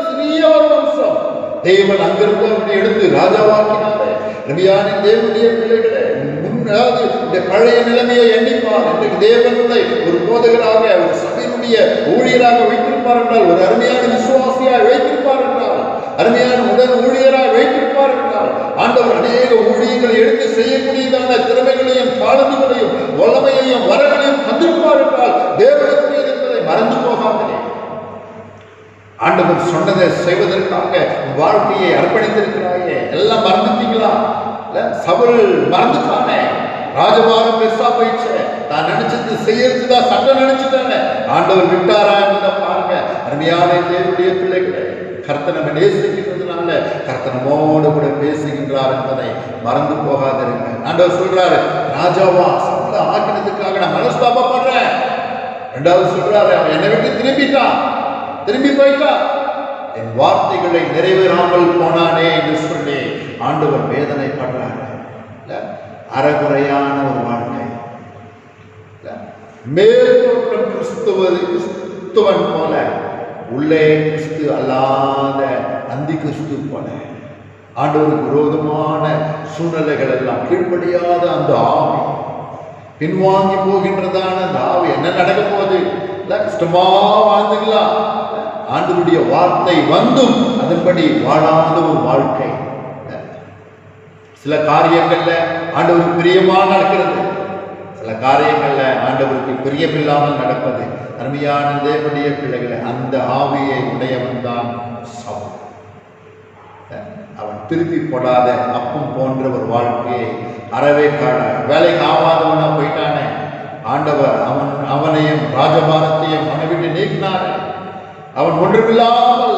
சிறிய ஒரு வம்சம். தேவன் அங்கிருந்து அவனை எடுத்து ராஜாவாக்கினாரே. ரவியான தேவனுடைய பிள்ளைகளை முன்னாவது இந்த பழைய நிலைமையை எண்ணிப்பார். இன்றைக்கு தேவனுடைய ஒரு போதகராக ஒரு சபையினுடைய ஊழியராக வைத்திருப்பார் என்றால், ஒரு அருமையான விசுவாசியாக வைத்திருப்பார் என்றால், அருமையான உடன் ஊழியராக வைத்திருப்பார் என்றால், ஆண்டவர் அநேக ஊழியர்களை எடுத்து செய்யக்கூடியதான திறமைகளையும் தாழ்வுகளையும் வல்லமையையும் வரங்களையும் தந்திருப்பார் என்றால் தேவனுக்குரியது என்பதை மறந்து போகாமலே ஆண்டவர் சொன்னதை செய்வதற்காக வாழ்க்கையை அர்ப்பணித்திருக்கிறாயே. எல்லாம் மறந்துட்டீங்களா? சவுல் மறந்துட்டானே, ராஜபாரம் பெருசா போயிடுச்சு, நான் நினைச்சது செய்யறதுதான் சட்டம் நினைச்சுட்டானே, ஆண்டவர் விட்டாரா என்பதை பாருங்க. அருமையான தேவனுடைய பிள்ளைகளை, கர்த்தர் நம்ம நேசிக்கிறதுனால கர்த்தனமோடு கூட பேசுகின்றார் என்பதை மறந்து போகாதிருங்க. ஆண்டவர் சொல்றாரு, ராஜாவா சவுலை ஆக்கினதுக்காக நான் மனஸ்தாபப்படுறேன். 2வது சொல்றாரு, அவன் என்னை விட்டு திரும்பி போயிட்டா, என் வார்த்தைகளை நிறைவேறாமல் போனானே என்று சொல்லி ஆண்டவர் வேதனை பண்றாரு. அறகுறையான ஒரு வாழ்க்கை, மேல்தோற்றம் கிறிஸ்துவன் போல, உள்ளே கிறிஸ்து அல்லாத அந்தி கிறிஸ்து போல, ஆண்டவருக்கு விரோதமான சூழ்நிலைகள் எல்லாம் கீழ்ப்படியாத அந்த ஆவி, பின்வாங்கி போகின்றதான அந்த ஆவி, என்ன நடக்க போகுது? கஷ்டமா வாழ்ந்துங்களா? ஆண்டவருடைய வார்த்தை வந்தும் அதன்படி வாழாத ஒரு வாழ்க்கை. சில காரியங்கள்ல ஆண்டவருக்கு பிரியமா நடக்கிறது, சில காரியங்கள்ல ஆண்டவருக்கு பிரியமில்லாமல் நடப்பது. அருமையான தேவனுடைய பிள்ளைகளை, அந்த ஆவியை உடையவன் தான் சவுல். அவன் திருப்பி போடாத அப்பம் போன்ற ஒரு வாழ்க்கையை அறவே காண வேலைக்கு ஆவாதவனா போயிட்டானே. ஆண்டவர் அவனையும் ராஜபாரத்தையும் மனைவிட்டு நீக்கினார். அவன் ஒன்றுமில்லாமல்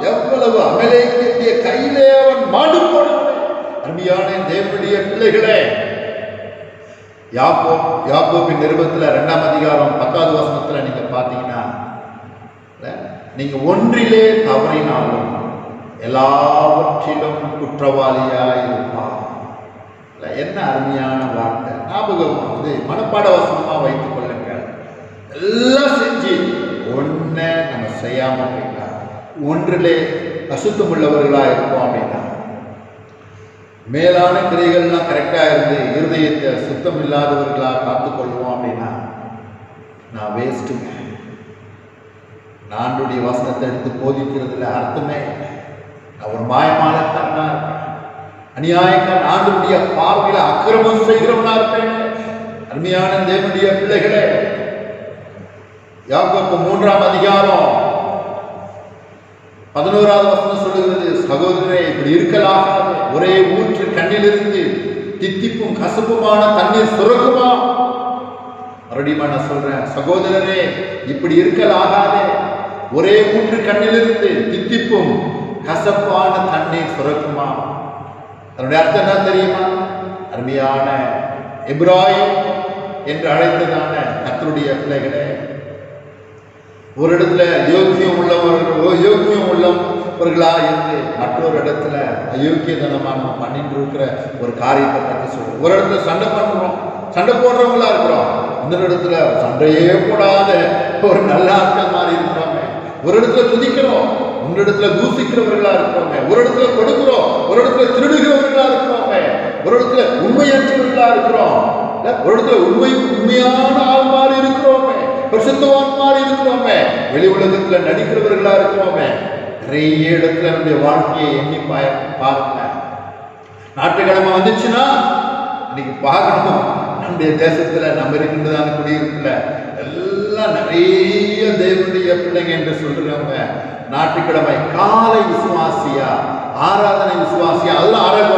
எவ்வளவு அமலேக்கிய கையிலே அவன் மாண்டு போனான். அருமையான தேவனுடைய பிள்ளைகளே, யாக்கோபின் நிருபத்தில் 2ஆம் அதிகாரம் 10வது வசனத்துல நீங்க பாத்தீங்கன்னா, நீங்க ஒன்றிலே தவறினாலும் எல்லாவற்றிலும் குற்றவாளியாய் இருப்பார். என்ன அருமையான வார்த்தை! ஞாபகம் மனப்பாட வசனமா வைத்துக் கொள்ளுங்கள். எல்லாம் செஞ்சு ஒன்றை நம்ம செய்யாமல் இருக்கலாம். ஒன்றிலே அசுத்தம் உள்ளவர்களாக இருப்போம் அப்படின்னா, மேலான கிரைகள்லாம் கரெக்டாக இருந்து இருதயத்தை சுத்தம் இல்லாதவர்களாக காத்துக்கொள்வோம் அப்படின்னா நான் வேஸ்ட்டுங்க. நானுடைய வசனத்தை எடுத்து போதிக்கிறதுல அர்த்தமே இல்லை. நான் ஒரு மாயமானக்காரனா இருப்பேன், அநியாயக்காரன், ஆண்டுடைய பார்வையில அக்கிரமம் செய்கிறவனா இருப்பேன். அருமையான தேவனுடைய பிள்ளைகளே, யாக்கோபு 3ஆம் அதிகாரம் 11வது வசனம் சொல்லுகிறது, சகோதரரே இப்படி இருக்கலாகாது, ஒரே ஊற்று கண்ணிலிருந்து தித்திப்பும் கசப்புமான தண்ணீர் சுரக்குமா? மறுபடியும் நான் சொல்றேன், சகோதரரே இப்படி இருக்கலாகாதே, ஒரே ஊற்று கண்ணிலிருந்து தித்திப்பும் கசப்பான தண்ணீர் சுரக்குமா? அதனுடைய அர்த்தம் என்ன தெரியுமா? அருமையான எபிராயிம் என்று அழைத்ததான கர்த்தருடைய பிள்ளைகளே, ஒரு இடத்துல யோக்கியம் உள்ளவர்களா இருந்து மற்றொரு இடத்துல அயோக்கியதனமான பண்ணிட்டு இருக்கிற ஒரு காரியத்தை பற்றி சொல்றோம். ஒரு இடத்துல சண்டை போடுறவங்களா இருக்கிறோம், இன்னொரு இடத்துல சண்டையே போடாத ஒரு நல்ல ஆட்கள் மாதிரி இருக்கிறோமே. ஒரு இடத்துல துதிக்கிறோம், இன்னொரு இடத்துல தூசிக்கிறவர்களா இருக்கிறோமே. ஒரு இடத்துல கொடுக்கிறோம், ஒரு இடத்துல திருடுகிறவர்களா இருக்கிறோமே. ஒரு இடத்துல உண்மையற்றவர்களா இருக்கிறோம், ஒரு இடத்துல உண்மையான ஆள் மாதிரி இருக்கிறோமே, பரிசுத்தவான் மாதிரி இருக்கிறோமே, வெளி உலகத்துல நடிக்கிறவர்களா இருக்கிறோமே. நிறைய இடத்துல நம்முடைய வாழ்க்கையை எண்ணி பாருங்க. ஞாயிற்றுக்கிழமை வந்துச்சுன்னா இன்னைக்கு பார்க்கணும், நம்முடைய தேசத்துல நம்ம இருக்கின்றதான குடியிருப்புல எல்லாம் நிறைய தேவனுடைய பிள்ளைங்க என்று சொல்றவங்க ஞாயிற்றுக்கிழமை காலை விசுவாசியா, ஆராதனை விசுவாசியா, அதெல்லாம் ஆராய்ச்சி.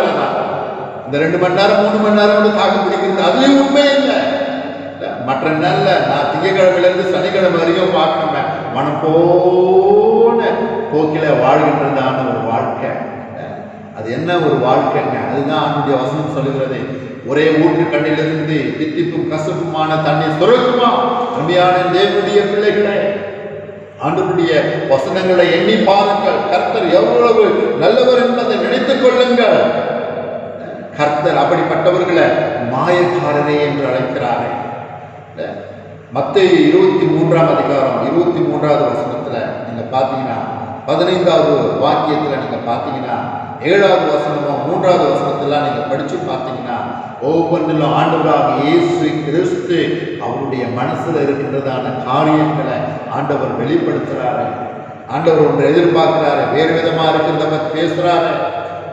இந்த 2 மணி நேரம் 3 மணி நேரம் கூட தாக்கு பிடிக்கிறது அதுலயும் உண்மை இல்லை. மற்ற நாள்ல நான் திங்கட்கிழமையிலிருந்து சனிக்கிழமை வரைக்கும் பார்க்கணுமே, மனம் போன போக்கில வாழ்கின்றதான ஒரு வாழ்க்கை. அது என்ன ஒரு வாழ்க்கைங்க? அதுதான் அவனுடைய வசனம் சொல்லுகிறது, ஒரே ஊற்று கண்ணிலிருந்து தித்திப்பும் கசப்புமான தண்ணீர் சுரக்குமா? அருமையான தேவனுடைய பிள்ளைகளே, ஆண்டவருடைய வசனங்களை எண்ணி பாருங்கள். கர்த்தர் எவ்வளவு நல்லவர் என்பதை நினைத்துக் கொள்ளுங்கள். கர்த்தர் அப்படிப்பட்டவர்களை மாயக்காரரே என்று அழைக்கிறாரே. மத்தேயு 23ஆம் அதிகாரம் 23வது வசனத்துல நீங்க பாத்தீங்கன்னா, 15வது வாக்கியத்துல நீங்க பாத்தீங்கன்னா, 7வது வசனமும் 3வது வசனத்துல நீங்க படிச்சு பாத்தீங்கன்னா, ஒவ்வொன்றிலும் ஆண்டவராக இயேசு கிறிஸ்து அவருடைய மனசுல இருக்கின்றதான காரியங்களை ஆண்டவர் வெளிப்படுத்துறாரு. ஆண்டவர் ஒன்று எதிர்பார்க்கிறாரு, வேறு விதமா இருக்கிறத பத்தி பேசுறாரு.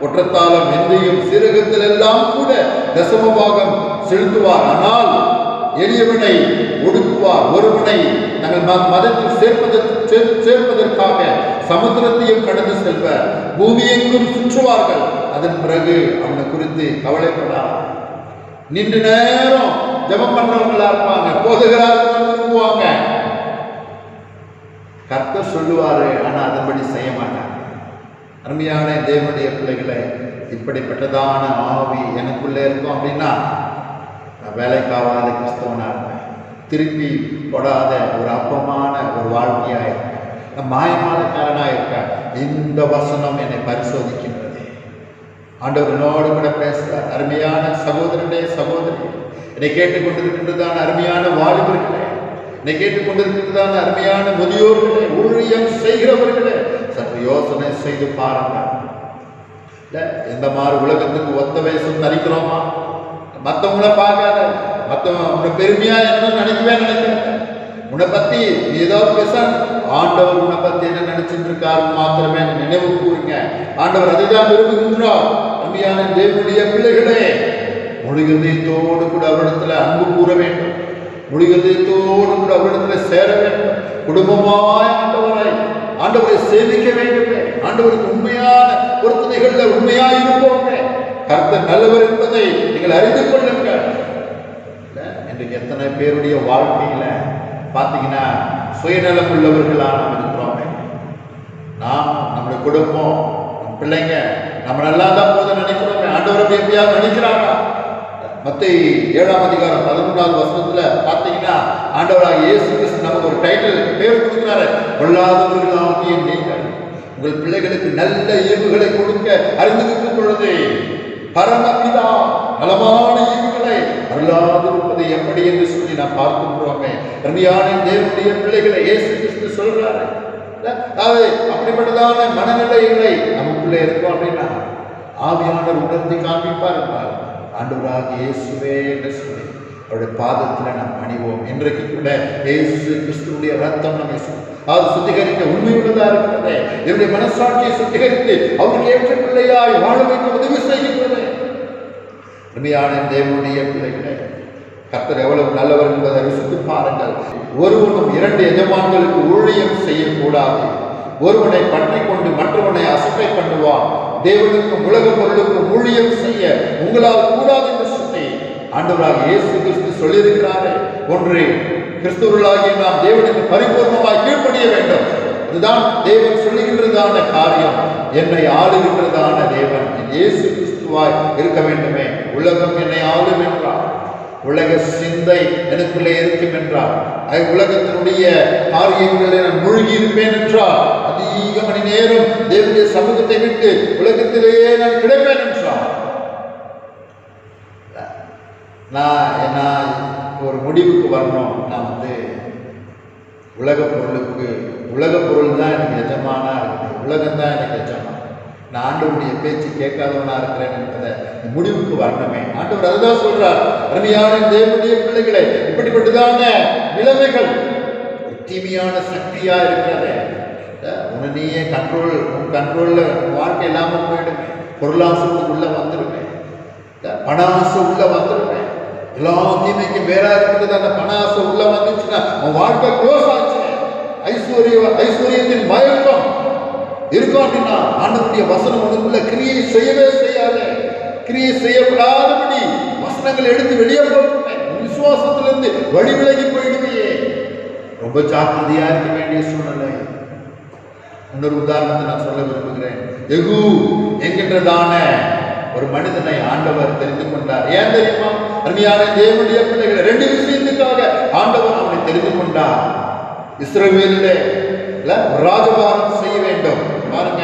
குற்றத்தாலும் எந்தையும் சீரகத்தில் எல்லாம் கூட தசமபாகம் செலுத்துவார், ஆனால் எளியவனை ஒடுக்குவார். ஒருவனை தங்கள் மதத்தில் சேர்ப்பதற்காக சமுத்திரத்தையும் கடந்து செல்வர், பூமியெங்கும் சுற்றுவார்கள், அதன் பிறகு அவனை குறித்து கவலைப்படார். நின்று நேரம் ஜெபம் பண்றவங்களா இருப்பாங்க, போதுகிறார்கள் விரும்புவாங்க. கர்த்தர் சொல்லுவாரு, ஆனா அதன்படி செய்ய மாட்டாங்க. அருமையான தேவனுடைய பிள்ளைகளை, இப்படிப்பட்டதான ஆவி எனக்குள்ள இருக்கும் அப்படின்னா நான் வேலைக்காவாத கிறிஸ்தவனா இருப்பேன், திருப்பி போடாத ஒரு அப்பமான ஒரு வாழ்க்கையா இருப்பேன், நான் மாயமானக்காரனா இருப்பேன். இந்த வசனம் என்னை பரிசோதிக்கின்றது. ஆண்டவர் என்னோடு கூட பேசுகிறார். அருமையான சகோதரனே, சகோதரி, என்னை கேட்டுக்கொண்டிருக்கின்றதான அருமையான வாலிபர்களே, என்னை கேட்டுக்கொண்டிருக்கின்றதான அருமையான முதியோர்களே, ஊழியம் செய்கிறவர்களே, சற்று யோசனை செய்து பாருங்க. எந்த மாதிரி உலகத்துக்கு ஒத்த வயசு தரிக்கிறோமா? மற்றவங்கள பார்க்காத, மற்றவங்க பெருமையா என்ன நினைக்கிறேன். உன்னை பத்தி ஏதோ பேச, ஆண்டவர் உன்னை பத்தி என்ன நினைச்சிட்டு இருக்காரு மாத்திரமே நினைவு கூறுங்க. ஆண்டவர் அதைதான் விரும்புகின்றார். அருமையான தேவனுடைய பிள்ளைகளே, முழு இதயத்தோடு கூட அவரிடத்துல அன்பு கூற வேண்டும், முழு இதயத்தோடு கூட அவரிடத்துல சேர வேண்டும், குடும்பமாய் ஆண்டவரை சேவிக்க வேண்டுமே, ஆண்டவருக்கு உண்மையான பொருத்தனைகள்ல உண்மையாய் இருப்போங்க. கர்த்தர் நல்லவர் என்பதை நீங்கள் அறிந்து கொள்ளுங்கள். இன்றைக்கு எத்தனை பேருடைய வாழ்க்கையில பார்த்தீங்கன்னா சுயநலம் உள்ளவர்களா நாம் இருக்கிறோமே. நாம், நம்முடைய குடும்பம், நம்ம பிள்ளைங்க நம்ம நல்லா தான் போதும் நினைக்கிறோமே. ஆண்டவரை எப்படியாவது நினைக்கிறாங்க. மத்தேயு 7ஆம் அதிகாரம் 11வது வசனத்துல பார்த்தீங்கன்னா, ஆண்டவராக இயேசு கிறிஸ்து நமக்கு ஒரு டைட்டில் பேர் கொடுக்கிறாரு, கொள்ளாதவர்களாகிய நீங்கள் உங்கள் பிள்ளைகளுக்கு நல்ல ஈவுகளை கொடுக்க அறிந்திருக்கும் பொழுது பரமபிதா நலமான ஈவுகளை அருளாதிருப்பது எப்படி என்று சொல்லி நான் பார்க்கின்றோமே. அருமையான தேவனுடைய பிள்ளைகளை இயேசு கிறிஸ்து சொல்றாரு, அப்படிப்பட்டதான மனநிலைகளை நமக்குள்ளே இருக்கும் அப்படின்னா ஆவியானவர் உணர்த்தி காண்பிப்பார் என்றால் ஆண்டவராகிய இயேசுவே என்று சொல்லி அவருடைய பாதத்தில் நாம் அணிவோம். இன்றைக்கு கூட இயேசு கிறிஸ்துவுடைய ரத்தம் நம்மை அது சுத்திகரிக்க உண்மையுள்ளதா இருக்கிறது. என்னுடைய மனசாட்சியை சுத்திகரித்து அவருக்கு ஏற்ற பிள்ளையாய் வாழ வைக்க உதவி செய்கின்றது. உண்மையான தேவனுடைய பிள்ளைகளை கர்த்தர் எவ்வளவு நல்லவர் என்பதை ருசித்து பாருங்கள். ஒருவனும் இரண்டு எஜமான்களுக்கு ஊழியம் செய்யக்கூடாது. ஒருவனை பற்றி கொண்டு மற்றவனை அசட்டை பண்ணுவான். தேவனுக்கும் உலக பொருளுக்கும் ஊழியம் செய்ய உங்களால் கூடாது என்று சொல்லி ஆண்டவராக இயேசு கிறிஸ்து சொல்லியிருக்கிறாரே. ஒன்று, கிறிஸ்துவர்களாகிய நாம் தேவனுக்கு பரிபூர்ணமாய் கீழ்ப்படிய வேண்டும். இதுதான் தேவன் சொல்லுகின்றதான காரியம். என்னை ஆளுகின்றதான தேவன் இயேசு கிறிஸ்துவாய் இருக்க வேண்டுமே. உலகம் என்னை ஆளும் என்றார், உலக சிந்தை எனக்குள்ளே இருக்கும் என்றார், உலகத்தினுடைய காரியங்களில் நான் மூழ்கி இருப்பேன் என்றார், அதிக மணி நேரம் தேவனுடைய சமூகத்தை விட்டு உலகத்திலேயே நான் கிடைப்பேன் என்றார். நான் ஒரு முடிவுக்கு வரணும். நான் உலக பொருள் தான் எனக்கு எஜமானா இருக்குது, உலகம் தான் எனக்கு எஜமான், நான் ஆண்டவருடைய பேச்சு கேட்காதவனா இருக்கிறேன் என்பதை முடிவுக்கு வரணுமே. ஆண்டவர் அதுதான் சொல்றார். அருமையான தேவனுடைய பிள்ளைகளை, இப்படிப்பட்டதான நிலைமைகள் தீமையான சக்தியா இருக்கிறது. உன்னையே கண்ட்ரோல்ல வாழ்க்கை இல்லாம போயிடுமே. பொருளாசத்துக்கு உள்ள வந்துடுமே, பண ஆசை உள்ள வந்துடுமே. எல்லா தீமைக்கும் வேறா இருக்கிறது. அந்த பண ஆசை உள்ள வந்துச்சுன்னா உன் வாழ்க்கை க்ளோஸ் ஆச்சு. ஐஸ்வர்யத்தின் மயக்கம் இருக்கும் அப்படின்னா ஆண்டவருடைய வசனம் உனக்குள்ள கிரியை செய்யவே செய்யாது. கிரியை செய்யப்படாதபடி வசனங்களை எடுத்து வெளியே போட்டுட்டேன். விசுவாசத்திலிருந்து வழி விலகி போயிடுவையே. ரொம்ப ஜாக்கிரதையா இருக்க வேண்டிய சூழ்நிலை. இன்னொரு உதாரணத்தை நான் சொல்ல விரும்புகிறேன். யெகூ என்கின்றதான ஒரு மனிதனை ஆண்டவர் தெரிந்து கொண்டார். ஏன் தெரியுமா? அருமையான தேவனுடைய பிள்ளைகளை, ரெண்டு விஷயத்துக்காக ஆண்டவர் அவனை தெரிந்து கொண்டார். இஸ்ரவேலிலே ராஜபாரம் செய்ய வேண்டும். பாருங்க,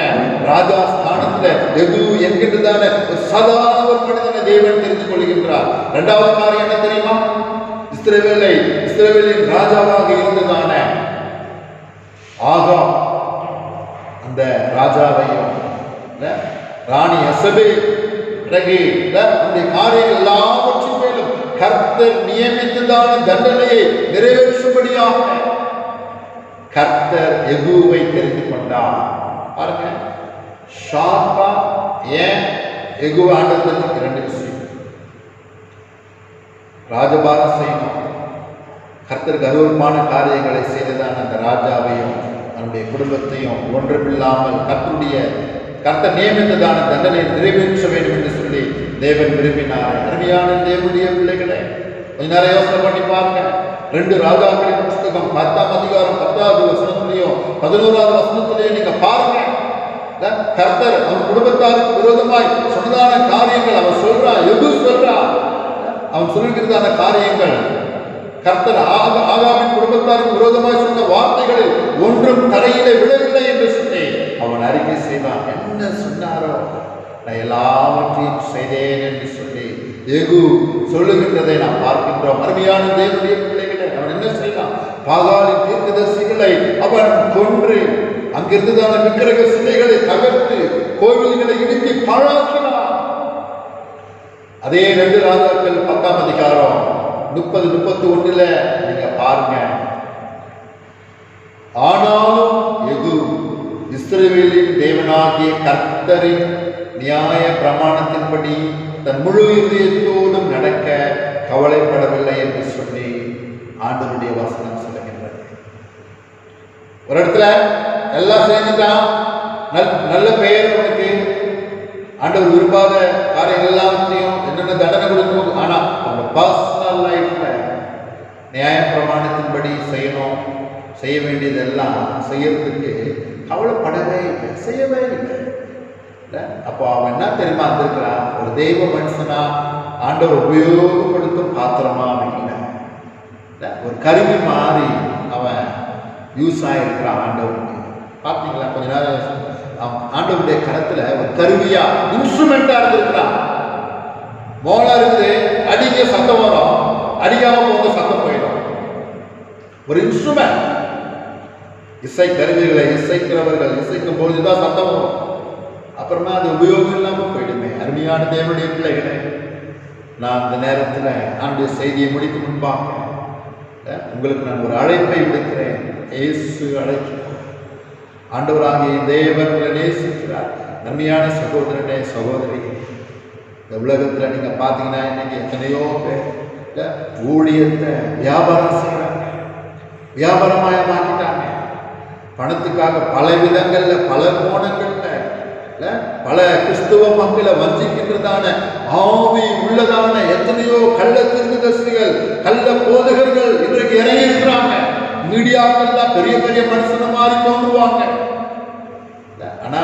ராஜா ஸ்தானத்துல யெகூ என்கின்றதான ஒரு சாதாரண ஒரு மனிதனை தேவன் தெரிந்து கொள்கின்றார். இரண்டாவது காரியம் என்ன தெரியுமா? இஸ்ரவேலின் ராஜாவாக இருந்ததான ஆகாப் அந்த ராஜாவையும் ராணி யேசபேல் காரியங்கள் எல்லாவற்றின் மேலும் கர்த்தர் நியமித்ததான தண்டனையை நிறைவேற்றும்படியாக கர்த்தர் யெகூவை தெரிந்து கொண்டார். பாருங்க, ஷார்ப்பா ஏன் யெகூ ஆண்டவருக்கு இரண்டு விஷயம். ராஜபாரம் செய்யணும். கர்த்தருக்கு அருவருப்பான காரியங்களை செய்ததான அந்த ராஜாவையும் அவனுடைய குடும்பத்தையும் ஒன்றுமில்லாமல் கர்த்தர் நியமித்ததான தண்டனை நிறைவேற்ற வேண்டும் என்று சொல்லி தேவன் விரும்பினார். அருமையான தேவனுடைய பிள்ளைகளை, கொஞ்ச நேரம் யோசனை பண்ணி பாருங்க. 2 ராஜாக்களின் புஸ்தகம் 10ஆம் அதிகாரம் 10வது வசனத்திலையும் 11வது வசனத்திலையும் நீங்க பாருங்க. கர்த்தர் அவன் குடும்பத்தாருக்கு விரோதமாய் சொன்னதான காரியங்கள் அவன் சொல்றான். யெகூ சொல்றான். அவன் சொல்லுகிறதான காரியங்கள் கர்த்தர் ஆகாபின் குடும்பத்தாருக்கு விரோதமாய் சொன்ன வார்த்தைகளில் ஒன்றும் தரையிலே விழவில்லை என்று சொல்லி அவன் அறிக்கை செய்தான். என்ன சொன்னாரோ நான் எல்லாவற்றையும் செய்தேன் என்று சொல்லி யெகூ சொல்லுகின்றதை நாம் பார்க்கின்றோம். அருமையான தேவனுடைய பிள்ளைகளை, அவன் என்ன செய்தான்? பாகாலின் தீர்க்கதரிசிகளை அவன் கொன்று அங்கிருந்ததான விக்கிரக சிலைகளை தகர்த்து கோவில்களை இடித்து பாழாக்கினான். அதே 2 ராஜாக்கள் 10ஆம் அதிகாரம் 30-31 நீங்க பாருங்க. ஆனாலும் யெகூ இஸ்ரவேலின் தேவனாகிய கர்த்தரின் நியாய பிரமாணத்தின்படி தன் முழு இதயத்தோடும் நடக்க கவலைப்படவில்லை என்று சொல்லி ஆண்டவருடைய வசனம் சொல்லுகின்றது. ஒரு இடத்துல எல்லாம் செஞ்சுட்டான், நல்ல பெயர் அவனுக்கு, ஆண்டவர் விரும்பாத காரியங்கள் எல்லாத்தையும் என்னென்ன தண்டனை கொடுக்கணும். ஆனா அவனோட பர்சனல் லைஃப்ல நியாய பிரமாணத்தின்படி செய்ய வேண்டியதெல்லாம் செய்யறதுக்கு கவலைப்படவே இல்லை, செய்யவே இல்லை. அப்போ அவன் என்ன தெரியுமா இருந்திருக்கிறான்? ஒரு தெய்வ மனுஷனா ஆண்டவர் உபயோகப்படுத்தும் பாத்திரமா அவன் இல்லை, ஒரு கருவி மாறி அவன் யூஸ் ஆகிருக்கிறான் ஆண்டவருக்கு. பார்த்தீங்களா? கொஞ்ச நேரம் ஆண்டவருடைய கரத்துல ஒரு கருவியா இன்ஸ்ட்ருமெண்டா இருந்திருக்கிறான். மோளா இருக்குது, அடிக்க சத்தம் வரும், அடிக்காம போங்க, சத்தம் போயிடும். ஒரு இன்ஸ்ட்ருமெண்ட், இசை கருவிகளை இசைக்கிறவர்கள் இசைக்கும் பொழுதுதான் சத்தம் வரும். அப்புறமா அது உபயோகம் இல்லாம போயிடுமே. அருமையான தேவனுடைய பிள்ளைகளே, நான் இந்த நேரத்தில் ஆண்டுடைய செய்தியை முடிக்கும் முன்பாக உங்களுக்கு நான் ஒரு அழைப்பை விடுக்கிறேன். இயேசு அழைக்கிறார். ஆண்டவராகிய தேவன் உங்களை நேசிக்கிறார். அருமையான சகோதரனே, சகோதரி, இந்த உலகத்தில் நீங்க பார்த்தீங்கன்னா இன்னைக்கு எத்தனையோ பேர் ஊழியத்தை வியாபாரம் செய்யறாங்க, வியாபாரமயமாக்கிட்டாங்க. பணத்துக்காக பல விதங்கள்ல பல கோணங்கள்ல பல கிறிஸ்துவ மக்களை வஞ்சிக்கின்றதான ஆவி உள்ளதான எத்தனையோ கள்ள தீர்க்கதரிசிகள், கள்ள போதகர்கள் இன்றைக்கு இறங்கி இருக்கிறாங்க. மீடியாக்கள்லாம் பெரிய பெரிய மனுஷன மாதிரி தோன்றுவாங்க. ஆனா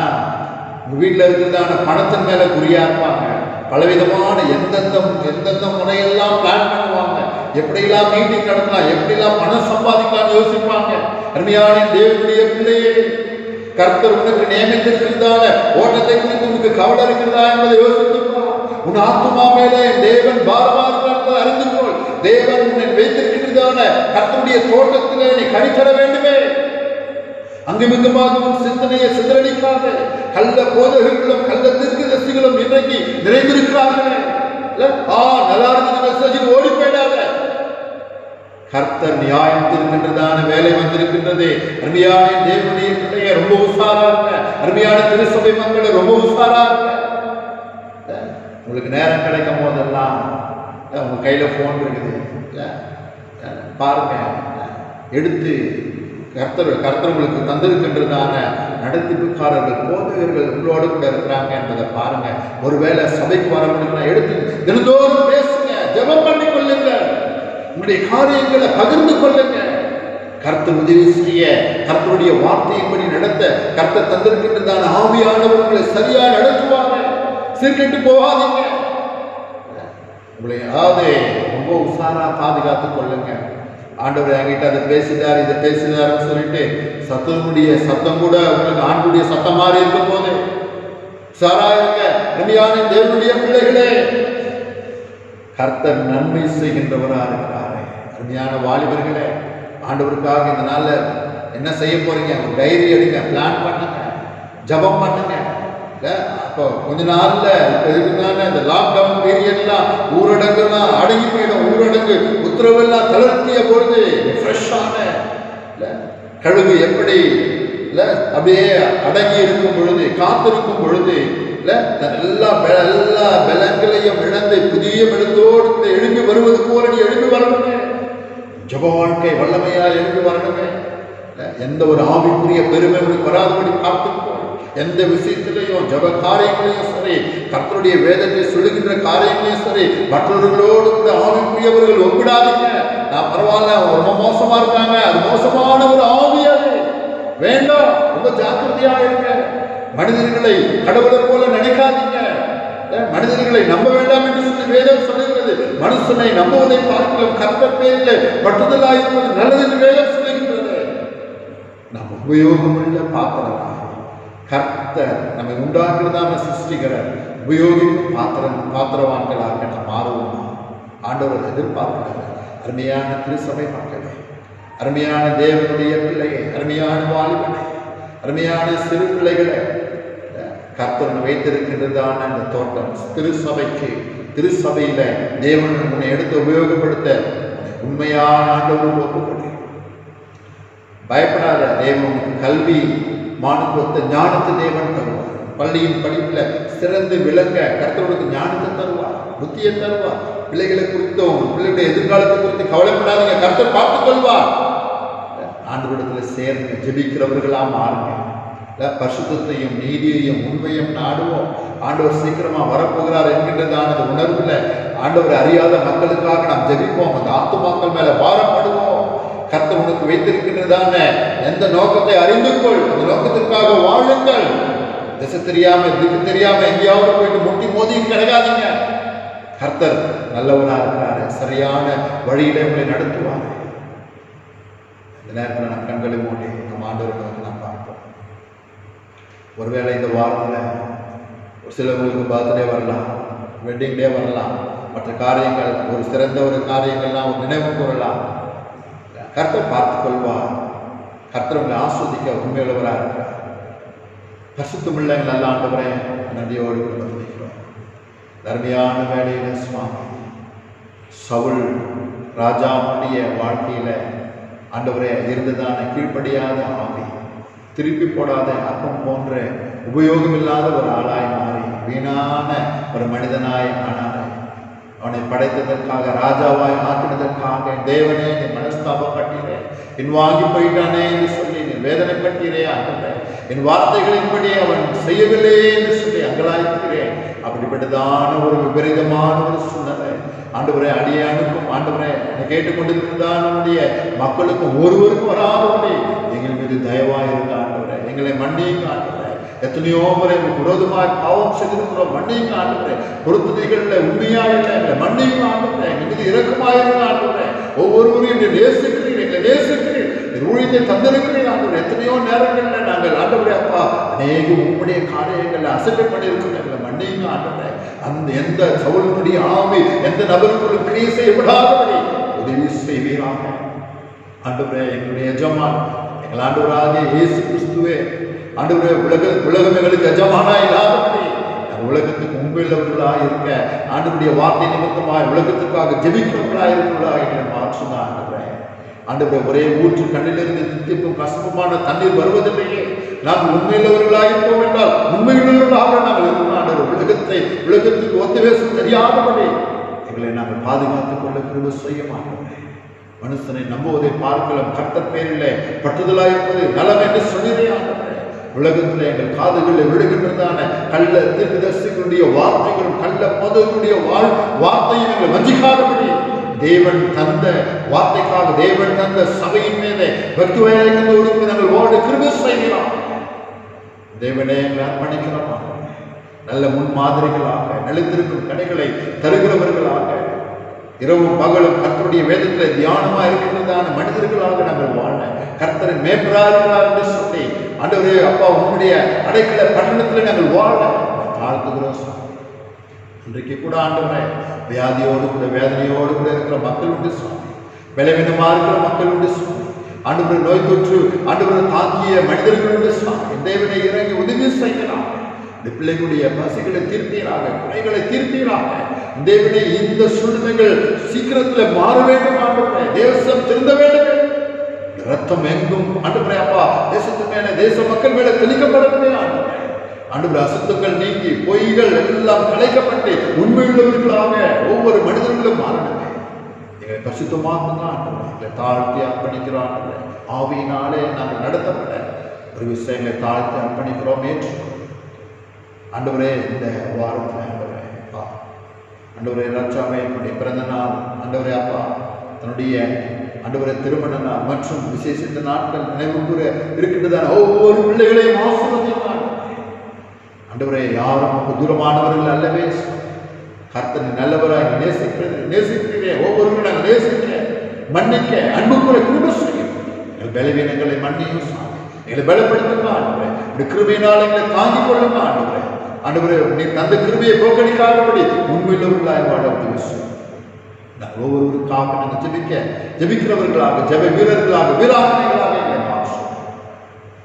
உங்க வீட்டில் இருக்கிறதான பணத்தின் மேல குறியா இருப்பாங்க. பலவிதமான எந்தெந்த முறையெல்லாம் பிளான் பண்ணுவாங்க. எப்படியெல்லாம் மீட்டிங் நடத்தலாம், எப்படியெல்லாம் பணம் சம்பாதிக்கலாம் யோசிப்பாங்க. அருமையான தேவனுடைய பிள்ளையே, கர்த்தர் உனக்கு நியமித்திருக்கிறதான ஓட்டத்தை குறித்து உனக்கு கவலை இருக்கிறதா என்பதை யோசித்துக்கோ. உன் ஆத்துமா மேலே தேவன் பாரமா இருக்கிறத அறிந்து கொள். தேவன் உன்னை வைத்திருக்கிறதான கர்த்தருடைய தோட்டத்திலே நீ கனித்தர வேண்டுமே. அங்குமிங்குமாக உன் சிந்தனையை சிதறடிக்காத. கள்ள போதகர்களும் கள்ள தீர்க்கதரிசிகளும் இன்றைக்கு நிறைந்திருக்கிறார்கள். நல்லா இருந்தது மெசேஜ் ஓடி போயிடாத. கர்த்தர் நியாயம் இருக்கின்றதான வேலை வந்திருக்கின்றது. அருமையான தேவனுடைய பிள்ளைய ரொம்ப உஷாரா இருக்க. அருமையான திருசபை மக்களை ரொம்ப உஷாரா இருக்க. உங்களுக்கு நேரம் கிடைக்கும் போதெல்லாம் உங்க கையில போன் இருக்குது, பாருங்க, எடுத்து கர்த்தர் உங்களுக்கு தந்திருக்கின்றதான நடத்திப்புக்காரர்கள் போதகர்கள் உங்களோட கூட இருக்கிறாங்க என்பதை பாருங்க. ஒருவேளை சபைக்கு வர முடியும்னா எடுத்து தினந்தோறும் பேசுங்க, ஜெபம் பண்ணி கொள்ளுங்க, உங்களுடைய காரியங்களை பகிர்ந்து கொள்ளுங்க. கர்த்தர் உதவி செய்ய, கர்த்தருடைய வார்த்தையின்படி நடத்த கர்த்தர் தந்திருக்கின்றதான ஆவியானவர்களை சரியா நடத்துவாங்க. சீர்கெட்டு போகாதீங்க. உங்களை யாவது ரொம்ப உஷாரா பாதுகாத்துக் கொள்ளுங்க. ஆண்டவர் என்கிட்ட அதை பேசினார் இதை பேசினார்னு சொல்லிட்டு சத்தம் கூட உங்களுக்கு ஆண்டுடைய சத்தம் மாறி இருக்கும் போது உஷாரா இருங்க. அருமையான தேவனுடைய பிள்ளைகளே, கர்த்தர் நன்மை செய்கின்றவரா இருக்கிறாரு. அருமையான வாலிபர்களே, ஆண்டவருக்காக இந்த நாள்ல என்ன செய்ய போறீங்க? ஒரு டைரி எடுங்க, பிளான் பண்ணுங்க, ஜபம் பண்ணுங்க. அப்போ கொஞ்ச நாள்ல இதுக்குதான இந்த லாக்டவுன் பீரியட்லாம் ஊரடங்குலாம் அடங்கி போயிடும். ஊரடங்கு உத்தரவெல்லாம் தளர்த்திய பொழுது ஃப்ரெஷ்ஷான கழுகு எப்படி அப்படியே அடங்கி இருக்கும் பொழுது, காத்திருக்கும் பொழுது எல்லா பலங்களையும் இழந்து புதிய பலத்தோடு எழுப்பி வருவது போல நீ எழுப்பி வரணுமே. ஜப வாழ்க்கை வல்லமையா எழுப்பி வரணுமே. எந்த ஒரு ஆவிக்குரிய பெருமை வராதபடி பார்த்துக்கோ. எந்த விஷயத்திலையும் ஜப காரியங்களையும் சரி, கர்த்தருடைய வேதத்தை சொல்லுகின்ற காரியங்களையும் சரி, மற்றவர்களோடு கூட ஆவிக்குரியவர்கள் ஒப்பிடாதீங்க. நான் பரவாயில்ல, ரொம்ப மோசமா இருக்காங்க, அது மோசமான ஒரு ஆவி, அது வேண்டாம். ரொம்ப ஜாக்கிரதையா இருங்க. மனிதர்களை கடவுளை போல நினைக்காதீங்க. மனிதர்களை நம்ப வேண்டாம் என்று சொல்லி வேதம் சொல்லுகிறது. மனுஷனை நம்புவதை பார்க்கலாம் கர்த்தர் பேரில் பற்றுதலாயிருப்பது நல்லது என்று வேதம் சொல்லுகின்றது. நாம் உபயோகமுள்ள பாத்திரம். கர்த்தர் நம்மை உண்டாக்குறதான சிருஷ்டிகரர். உபயோகிக்கும் பாத்திரவான்களாக நாம் மாறுவோம். ஆண்டவர் எதிர்பார்க்கிறார். அருமையான திருசபை மக்களே, அருமையான தேவனுடைய பிள்ளையை, அருமையான வாலிபனை, அருமையான சிறு பிள்ளைகளை, கர்த்தர் வைத்திருக்கின்றதான அந்த தோட்டம் திருசபைக்கு, திருசபையில தேவன் உன்னை எடுத்து உபயோகப்படுத்த உண்மையான ஆண்டவரும் ஒப்புக்கொண்டு பயப்படாத. தேவனுக்கு கல்வி மானுக்கொத்த ஞானத்தை தேவன் தருவார். பள்ளியின் படிப்புல சிறந்து விளங்க கர்த்தருக்கு ஞானத்தை தருவார், புத்தியை தருவார். பிள்ளைகளை குறித்தும் பிள்ளைகளுடைய எதிர்காலத்தை குறித்து கவலைப்படாதீங்க, கர்த்தர் பார்த்துக் கொள்வார். ஆண்டவரிடத்துல சேர்ந்து ஜெபிக்கிறவர்களா மாறுங்க. பரிசுத்தத்தையும் நீதியையும் உண்மையும் நாடுவோம். ஆண்டவர் சீக்கிரமா வரப்போகிறார் என்கின்றதான உணர்வுல ஆண்டவர் அறியாத மக்களுக்காக நாம் ஜெபிப்போம். அந்த ஆத்துமாக்கள் மேல பாரப்படுவோம். கர்த்தர் உனக்கு வைத்திருக்கின்றதான எந்த நோக்கத்தை அறிந்து கொள். அந்த நோக்கத்திற்காக வாழுங்கள். திசை தெரியாம திக்கு தெரியாம எங்கேயாவது போயிட்டு முட்டி மோதி கிடைக்காதீங்க. கர்த்தர் நல்லவனா இருக்கிறாரு, சரியான வழியில உங்களை நடத்துவார். இந்த நேரத்தில் நம் கண்களை மூடி நம் ஆண்டவரை நோக்கி நாம் பார்ப்போம். ஒருவேளை இந்த வாரத்தில் ஒரு சிலவங்களுக்கு பர்த்டே வரலாம், வெட்டிங் டே வரலாம், மற்ற காரியங்கள் ஒரு சிறந்த ஒரு காரியங்கள்லாம் ஒரு நினைவு கூறலாம். கர்த்தர் பார்த்துக் கொள்வார். கர்த்தர் உங்களை ஆஸ்வதிக்க உண்மையுள்ளவராக இருக்கிறார். பரிசுத்தமுள்ள எங்கள் நல்ல ஆண்டவரே, நன்றியோடு வந்திருக்கிறோம். தர்மையான வேலையில சுவாமி சவுல் ராஜாவுடைய வாழ்க்கையில ஆண்டவரே இருந்ததான கீழ்ப்படியாத ஆவி, திருப்பி போடாத அப்பம் போன்ற உபயோகமில்லாத ஒரு ஆளாய் மாறி வீணான ஒரு மனிதனாய் ஆனார். அவனை படைத்ததற்காக, ராஜாவாய் ஆக்கினதற்காக தேவனே நீ மனஸ்தாபப்பட்டீரே, என் வாங்கி போயிட்டானே என்று சொல்லி நீ வேதனைப்பட்டீரே ஆண்டவரே. என் வார்த்தைகளின்படி அவன் செய்யவில்லை என்று சொல்லி அங்கலாய்க்கிறேன். அப்படிப்பட்டதான ஒரு விபரீதமான ஒரு சூழ்நிலை ஆண்டவரே அடியானுக்கும் ஆண்டவரே என்னை கேட்டுக்கொண்டிருந்தால் நம்முடைய மக்களுக்கும் ஒருவருக்கும் வராதபடி எங்கள் மீது தயவாக இருக்க ஆண்டவரே, எங்களை மன்னியுங்க ஆண்டவரே. எத்தனையோ முறை விரோதமாய் பாவம் செய்திருக்கிறோம், மன்னியுங்க ஆண்டவரே. பொறுத்ததைகளில் உண்மையாக இல்லை, எங்களை மன்னியுங்க ஆண்டவரே. எங்கள் மீது இரக்கமாயிருங்க ஆண்டவரே. ஒவ்வொருவரும் என்னை நேசிக்கிறீர்கள், எங்களை நேசிக்கிறீர்கள், ஊழியத்தை தந்திருக்கிறீர்கள் ஆண்டவரே. எத்தனையோ நேரங்களில் நாங்கள் ஆண்டவரே அப்பா அநேக உம்முடைய காரியங்களில் அசட்டை பண்ணியிருக்கிறோம், எங்களை மன்னியுங்க ஆண்டவரே. அந்த எந்த சவுளுடைய ஆவி எந்த நபருக்குள்ளும் கிரியை செய்யப்படாதபடி உதவி செய்வீராக ஆண்டவரே. எங்களுடைய எஜமான் எங்கள் ஆண்டவராகிய இயேசு கிறிஸ்துவே ஆண்டவரே, உலகம் எங்களுக்கு எஜமானா இல்லாதபடி உலகத்துக்கு உண்மையுள்ளவர்களாக இருக்க ஆண்டவருடைய வார்த்தை நிமித்தமாய் உலகத்துக்காக ஜெபிக்கிறவர்களாக இருக்கிறவர்களாக எங்களை மாற்றுங்க ஆண்டவரே. ஆண்டவரே, ஒரே ஊற்று கண்ணிலிருந்து தித்திப்பும் கசப்புமான தண்ணீர் வருவதில்லையே. நாங்கள் உண்மையுள்ளவர்களாக இருப்போம் என்றால் உண்மையுள்ளவர்களாக நாங்கள் இருக்கணும் ஆண்டவர். உலகத்துக்கு ஒத்துவேசம் தெரியாதபடி எங்களை நாங்கள் பாதுகாத்துக் கொள்ள கிருபை செய்ய மாட்டோம். மனுஷனை நம்புவதை பார்க்கலாம், கர்த்தர் பேரிலே பற்றுதலாக இருப்பது நலம் என்று சொல்லிதே ஆண்டவரே. உலகத்தில் எங்கள் காதுகளில் விழுகின்றதான கள்ள தீர்க்கதரிசிகளுடைய வார்த்தைகளும் கள்ள போதகர்களுடைய வார்த்தையும் எங்களை வஞ்சிக்காதபடி தேவன் தந்த வார்த்தைக்காக, தேவன் தந்த சபையின் மீது பக்தி வைராக்கியத்தோடு நாங்கள் ஓட கிருபை செய்கிறோம். தேவனே எங்களை அர்ப்பணிக்கிறோம். நல்ல முன்மாதிரிகளாக நிலைத்திருக்கும் கடைகளை தருகிறவர்களாக, இரவும் பகலும் கர்த்தருடைய வேதத்தில் தியானமா இருக்கின்றதான மனிதர்களாக நாங்கள் வாழ, கர்த்தரின் மேய்ப்பராக என்று சொல்லி ஆண்டவரே அப்பா உங்களுடைய அடைக்கல பட்டணத்தில் நாங்கள் வாழ தாழ்த்துகிறோம். இன்றைக்கு கூட ஆண்டவரே வியாதியோடு கூட வேதனையோடு கூட இருக்கிற மக்கள் உண்டு சுவாமி, பலவீனமா இருக்கிற மக்கள் உண்டு சுவாமி, ஆண்டவரை நோய் தொற்று ஆண்டவரை தாக்கிய மனிதர்கள் உண்டு சுவாமி. தேவனை இறங்கி உதவி செய்யலாம். இந்த பிள்ளைகளுடைய பசிகளை தீர்ப்பீராக, குறைகளை தீர்ப்பீராக. தேவனை இந்த சூழ்நிலைகள் சீக்கிரத்தில் மாற வேண்டும் ஆண்டவரே. தேசம் திருந்த வேண்டும். ரத்தம் எங்கும் ஆண்டவரே அப்பா தேசத்து மேலே, தேச மக்கள் மேலே தெளிக்கப்படவே ஆண்டவரே. ஆண்டவரே, அசுத்தங்கள் நீங்கி பொய்கள் எல்லாம் கலைக்கப்பட்டு உண்மையுள்ளவர்களாக ஒவ்வொரு மனிதர்களும் மாறணுமே. எங்களை பரிசுத்தமாக ஆண்டவரே எங்களை தாழ்த்தி அர்ப்பணிக்கிறோம் ஆண்டவரே. ஆவியினாலே நாங்கள் நடத்தப்பட ஒரு விஷயங்களை தாழ்த்தி அர்ப்பணிக்கிறோம். ஏற்று ஆண்டவரே இந்த வாரத்தில் ஆண்டவரே அப்பா ஆண்டவரே ராஜாவே என்னுடைய பிறந்த நாள் ஆண்டவரே அப்பா தன்னுடைய ஆண்டவரே திருமண நாள் மற்றும் விசேஷ இந்த நாட்கள் நினைவு கூற இருக்கின்றதான ஒவ்வொரு பிள்ளைகளையும் ஆசீர்வதிப்பார் ஆண்டவரே. யாரும் நமக்கு தூரமானவர்கள் அல்லவே. கர்த்தனை நல்லவராக நேசிக்கிறீரே. ஒவ்வொருவரும் நாங்கள் நேசிக்க, மன்னிக்க, அன்பு கூற கிருபை செய்யும். எங்கள் பலவீனங்களை மன்னியும் சாமி, எங்களை பலப்படுத்துங்க ஆண்டவரே. இந்த கிருபையினால் எங்களை தாங்கிக் கொள்ளுங்க ஆண்டவரே. ஆண்டவரே, நீ தந்த கிருபையை போக்கடிக்காதபடி உண்மையுள்ளவர்களாக வாழ உதவி செய்யும். நாங்கள் ஒவ்வொருவருக்காக நாங்கள் ஜெபிக்கிறவர்களாக, ஜெப வீரர்களாக, வீராங்கனைகளாக எங்களை மாற்றும்.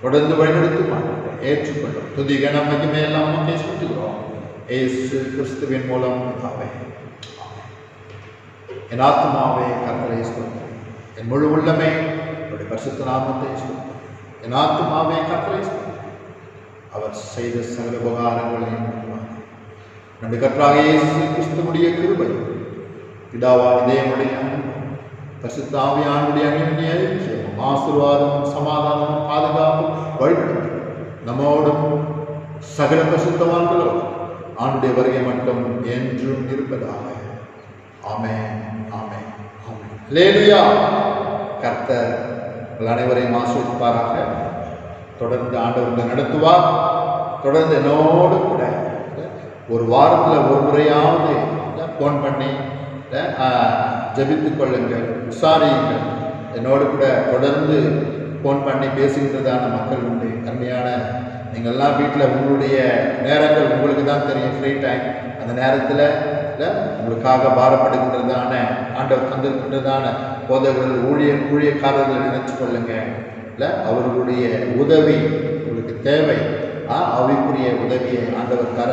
தொடர்ந்து வழிநடத்தும் ஏற்றுக்கொள்ளும். துதி கனம் மகிமை எல்லாம் நமக்கே செலுத்துகிறோம் இயேசு கிறிஸ்துவின் மூலம் பிதாவே. என் ஆத்மாவே கர்த்தரை ஸ்தோத்திரி, என் முழு உள்ளமே அவருடைய பரிசுத்த நாமத்தை ஸ்தோத்திரி. என் ஆத்மாவே கர்த்தரை ஸ்தோத்திரி, அவர் செய்த சகல உபகாரங்களையும் நம்முடைய கர்த்தராகிய இயேசு கிறிஸ்துவுடைய கிருபை, பிதாவாகிய தேவனுடைய அன்பு, பரிசுத்த ஆவியானவருடைய அந்யோன்ய ஐக்கியமும் ஆசீர்வாதமும் சமாதானமும் பாதுகாப்பும் வழிநடத்தும் நம்மோடும் சகல பரிசுத்தவான்களோடு ஆண்டுடைய வருகை மட்டும் என்றும் இருப்பதாக. ஆமென், ஆமென், ஆமென். அல்லேலூயா. கர்த்தர் உங்கள் அனைவரையும் ஆசீர்வதிப்பாராக. தொடர்ந்து ஆண்டவர் நடத்துவார். தொடர்ந்து என்னோடு கூட ஒரு வாரத்தில் ஒரு முறையாவது ஃபோன் பண்ணி ஜெபித்துக் கொள்ளுங்கள், விசாரியுங்கள். என்னோடு கூட தொடர்ந்து ஃபோன் பண்ணி பேசுகின்றதான மக்கள் உண்டு. அருமையான நீங்கள்லாம் வீட்டில் உங்களுடைய நேரங்கள் உங்களுக்கு தான் தெரியும், ஃப்ரீ டைம். அந்த நேரத்தில் இல்லை உங்களுக்காக பாரப்படுகின்றதான ஆண்டவர் தந்திருக்கின்றதான போதகர்கள் ஊழியக்காரர்களை நினைச்சு கொள்ளுங்க. இல்லை அவர்களுடைய உதவி உங்களுக்கு தேவை. ஆவிக்குரிய உதவியை ஆண்டவர் தர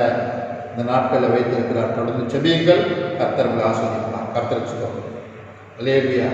இந்த நாட்களில் வைத்திருக்கிறார். தொடர்ந்து செபியுங்கள். கர்த்தர் உங்களை ஆசீர்வதிப்பார். கர்த்தருக்கு ஸ்தோத்திரம். அல்லேலூயா.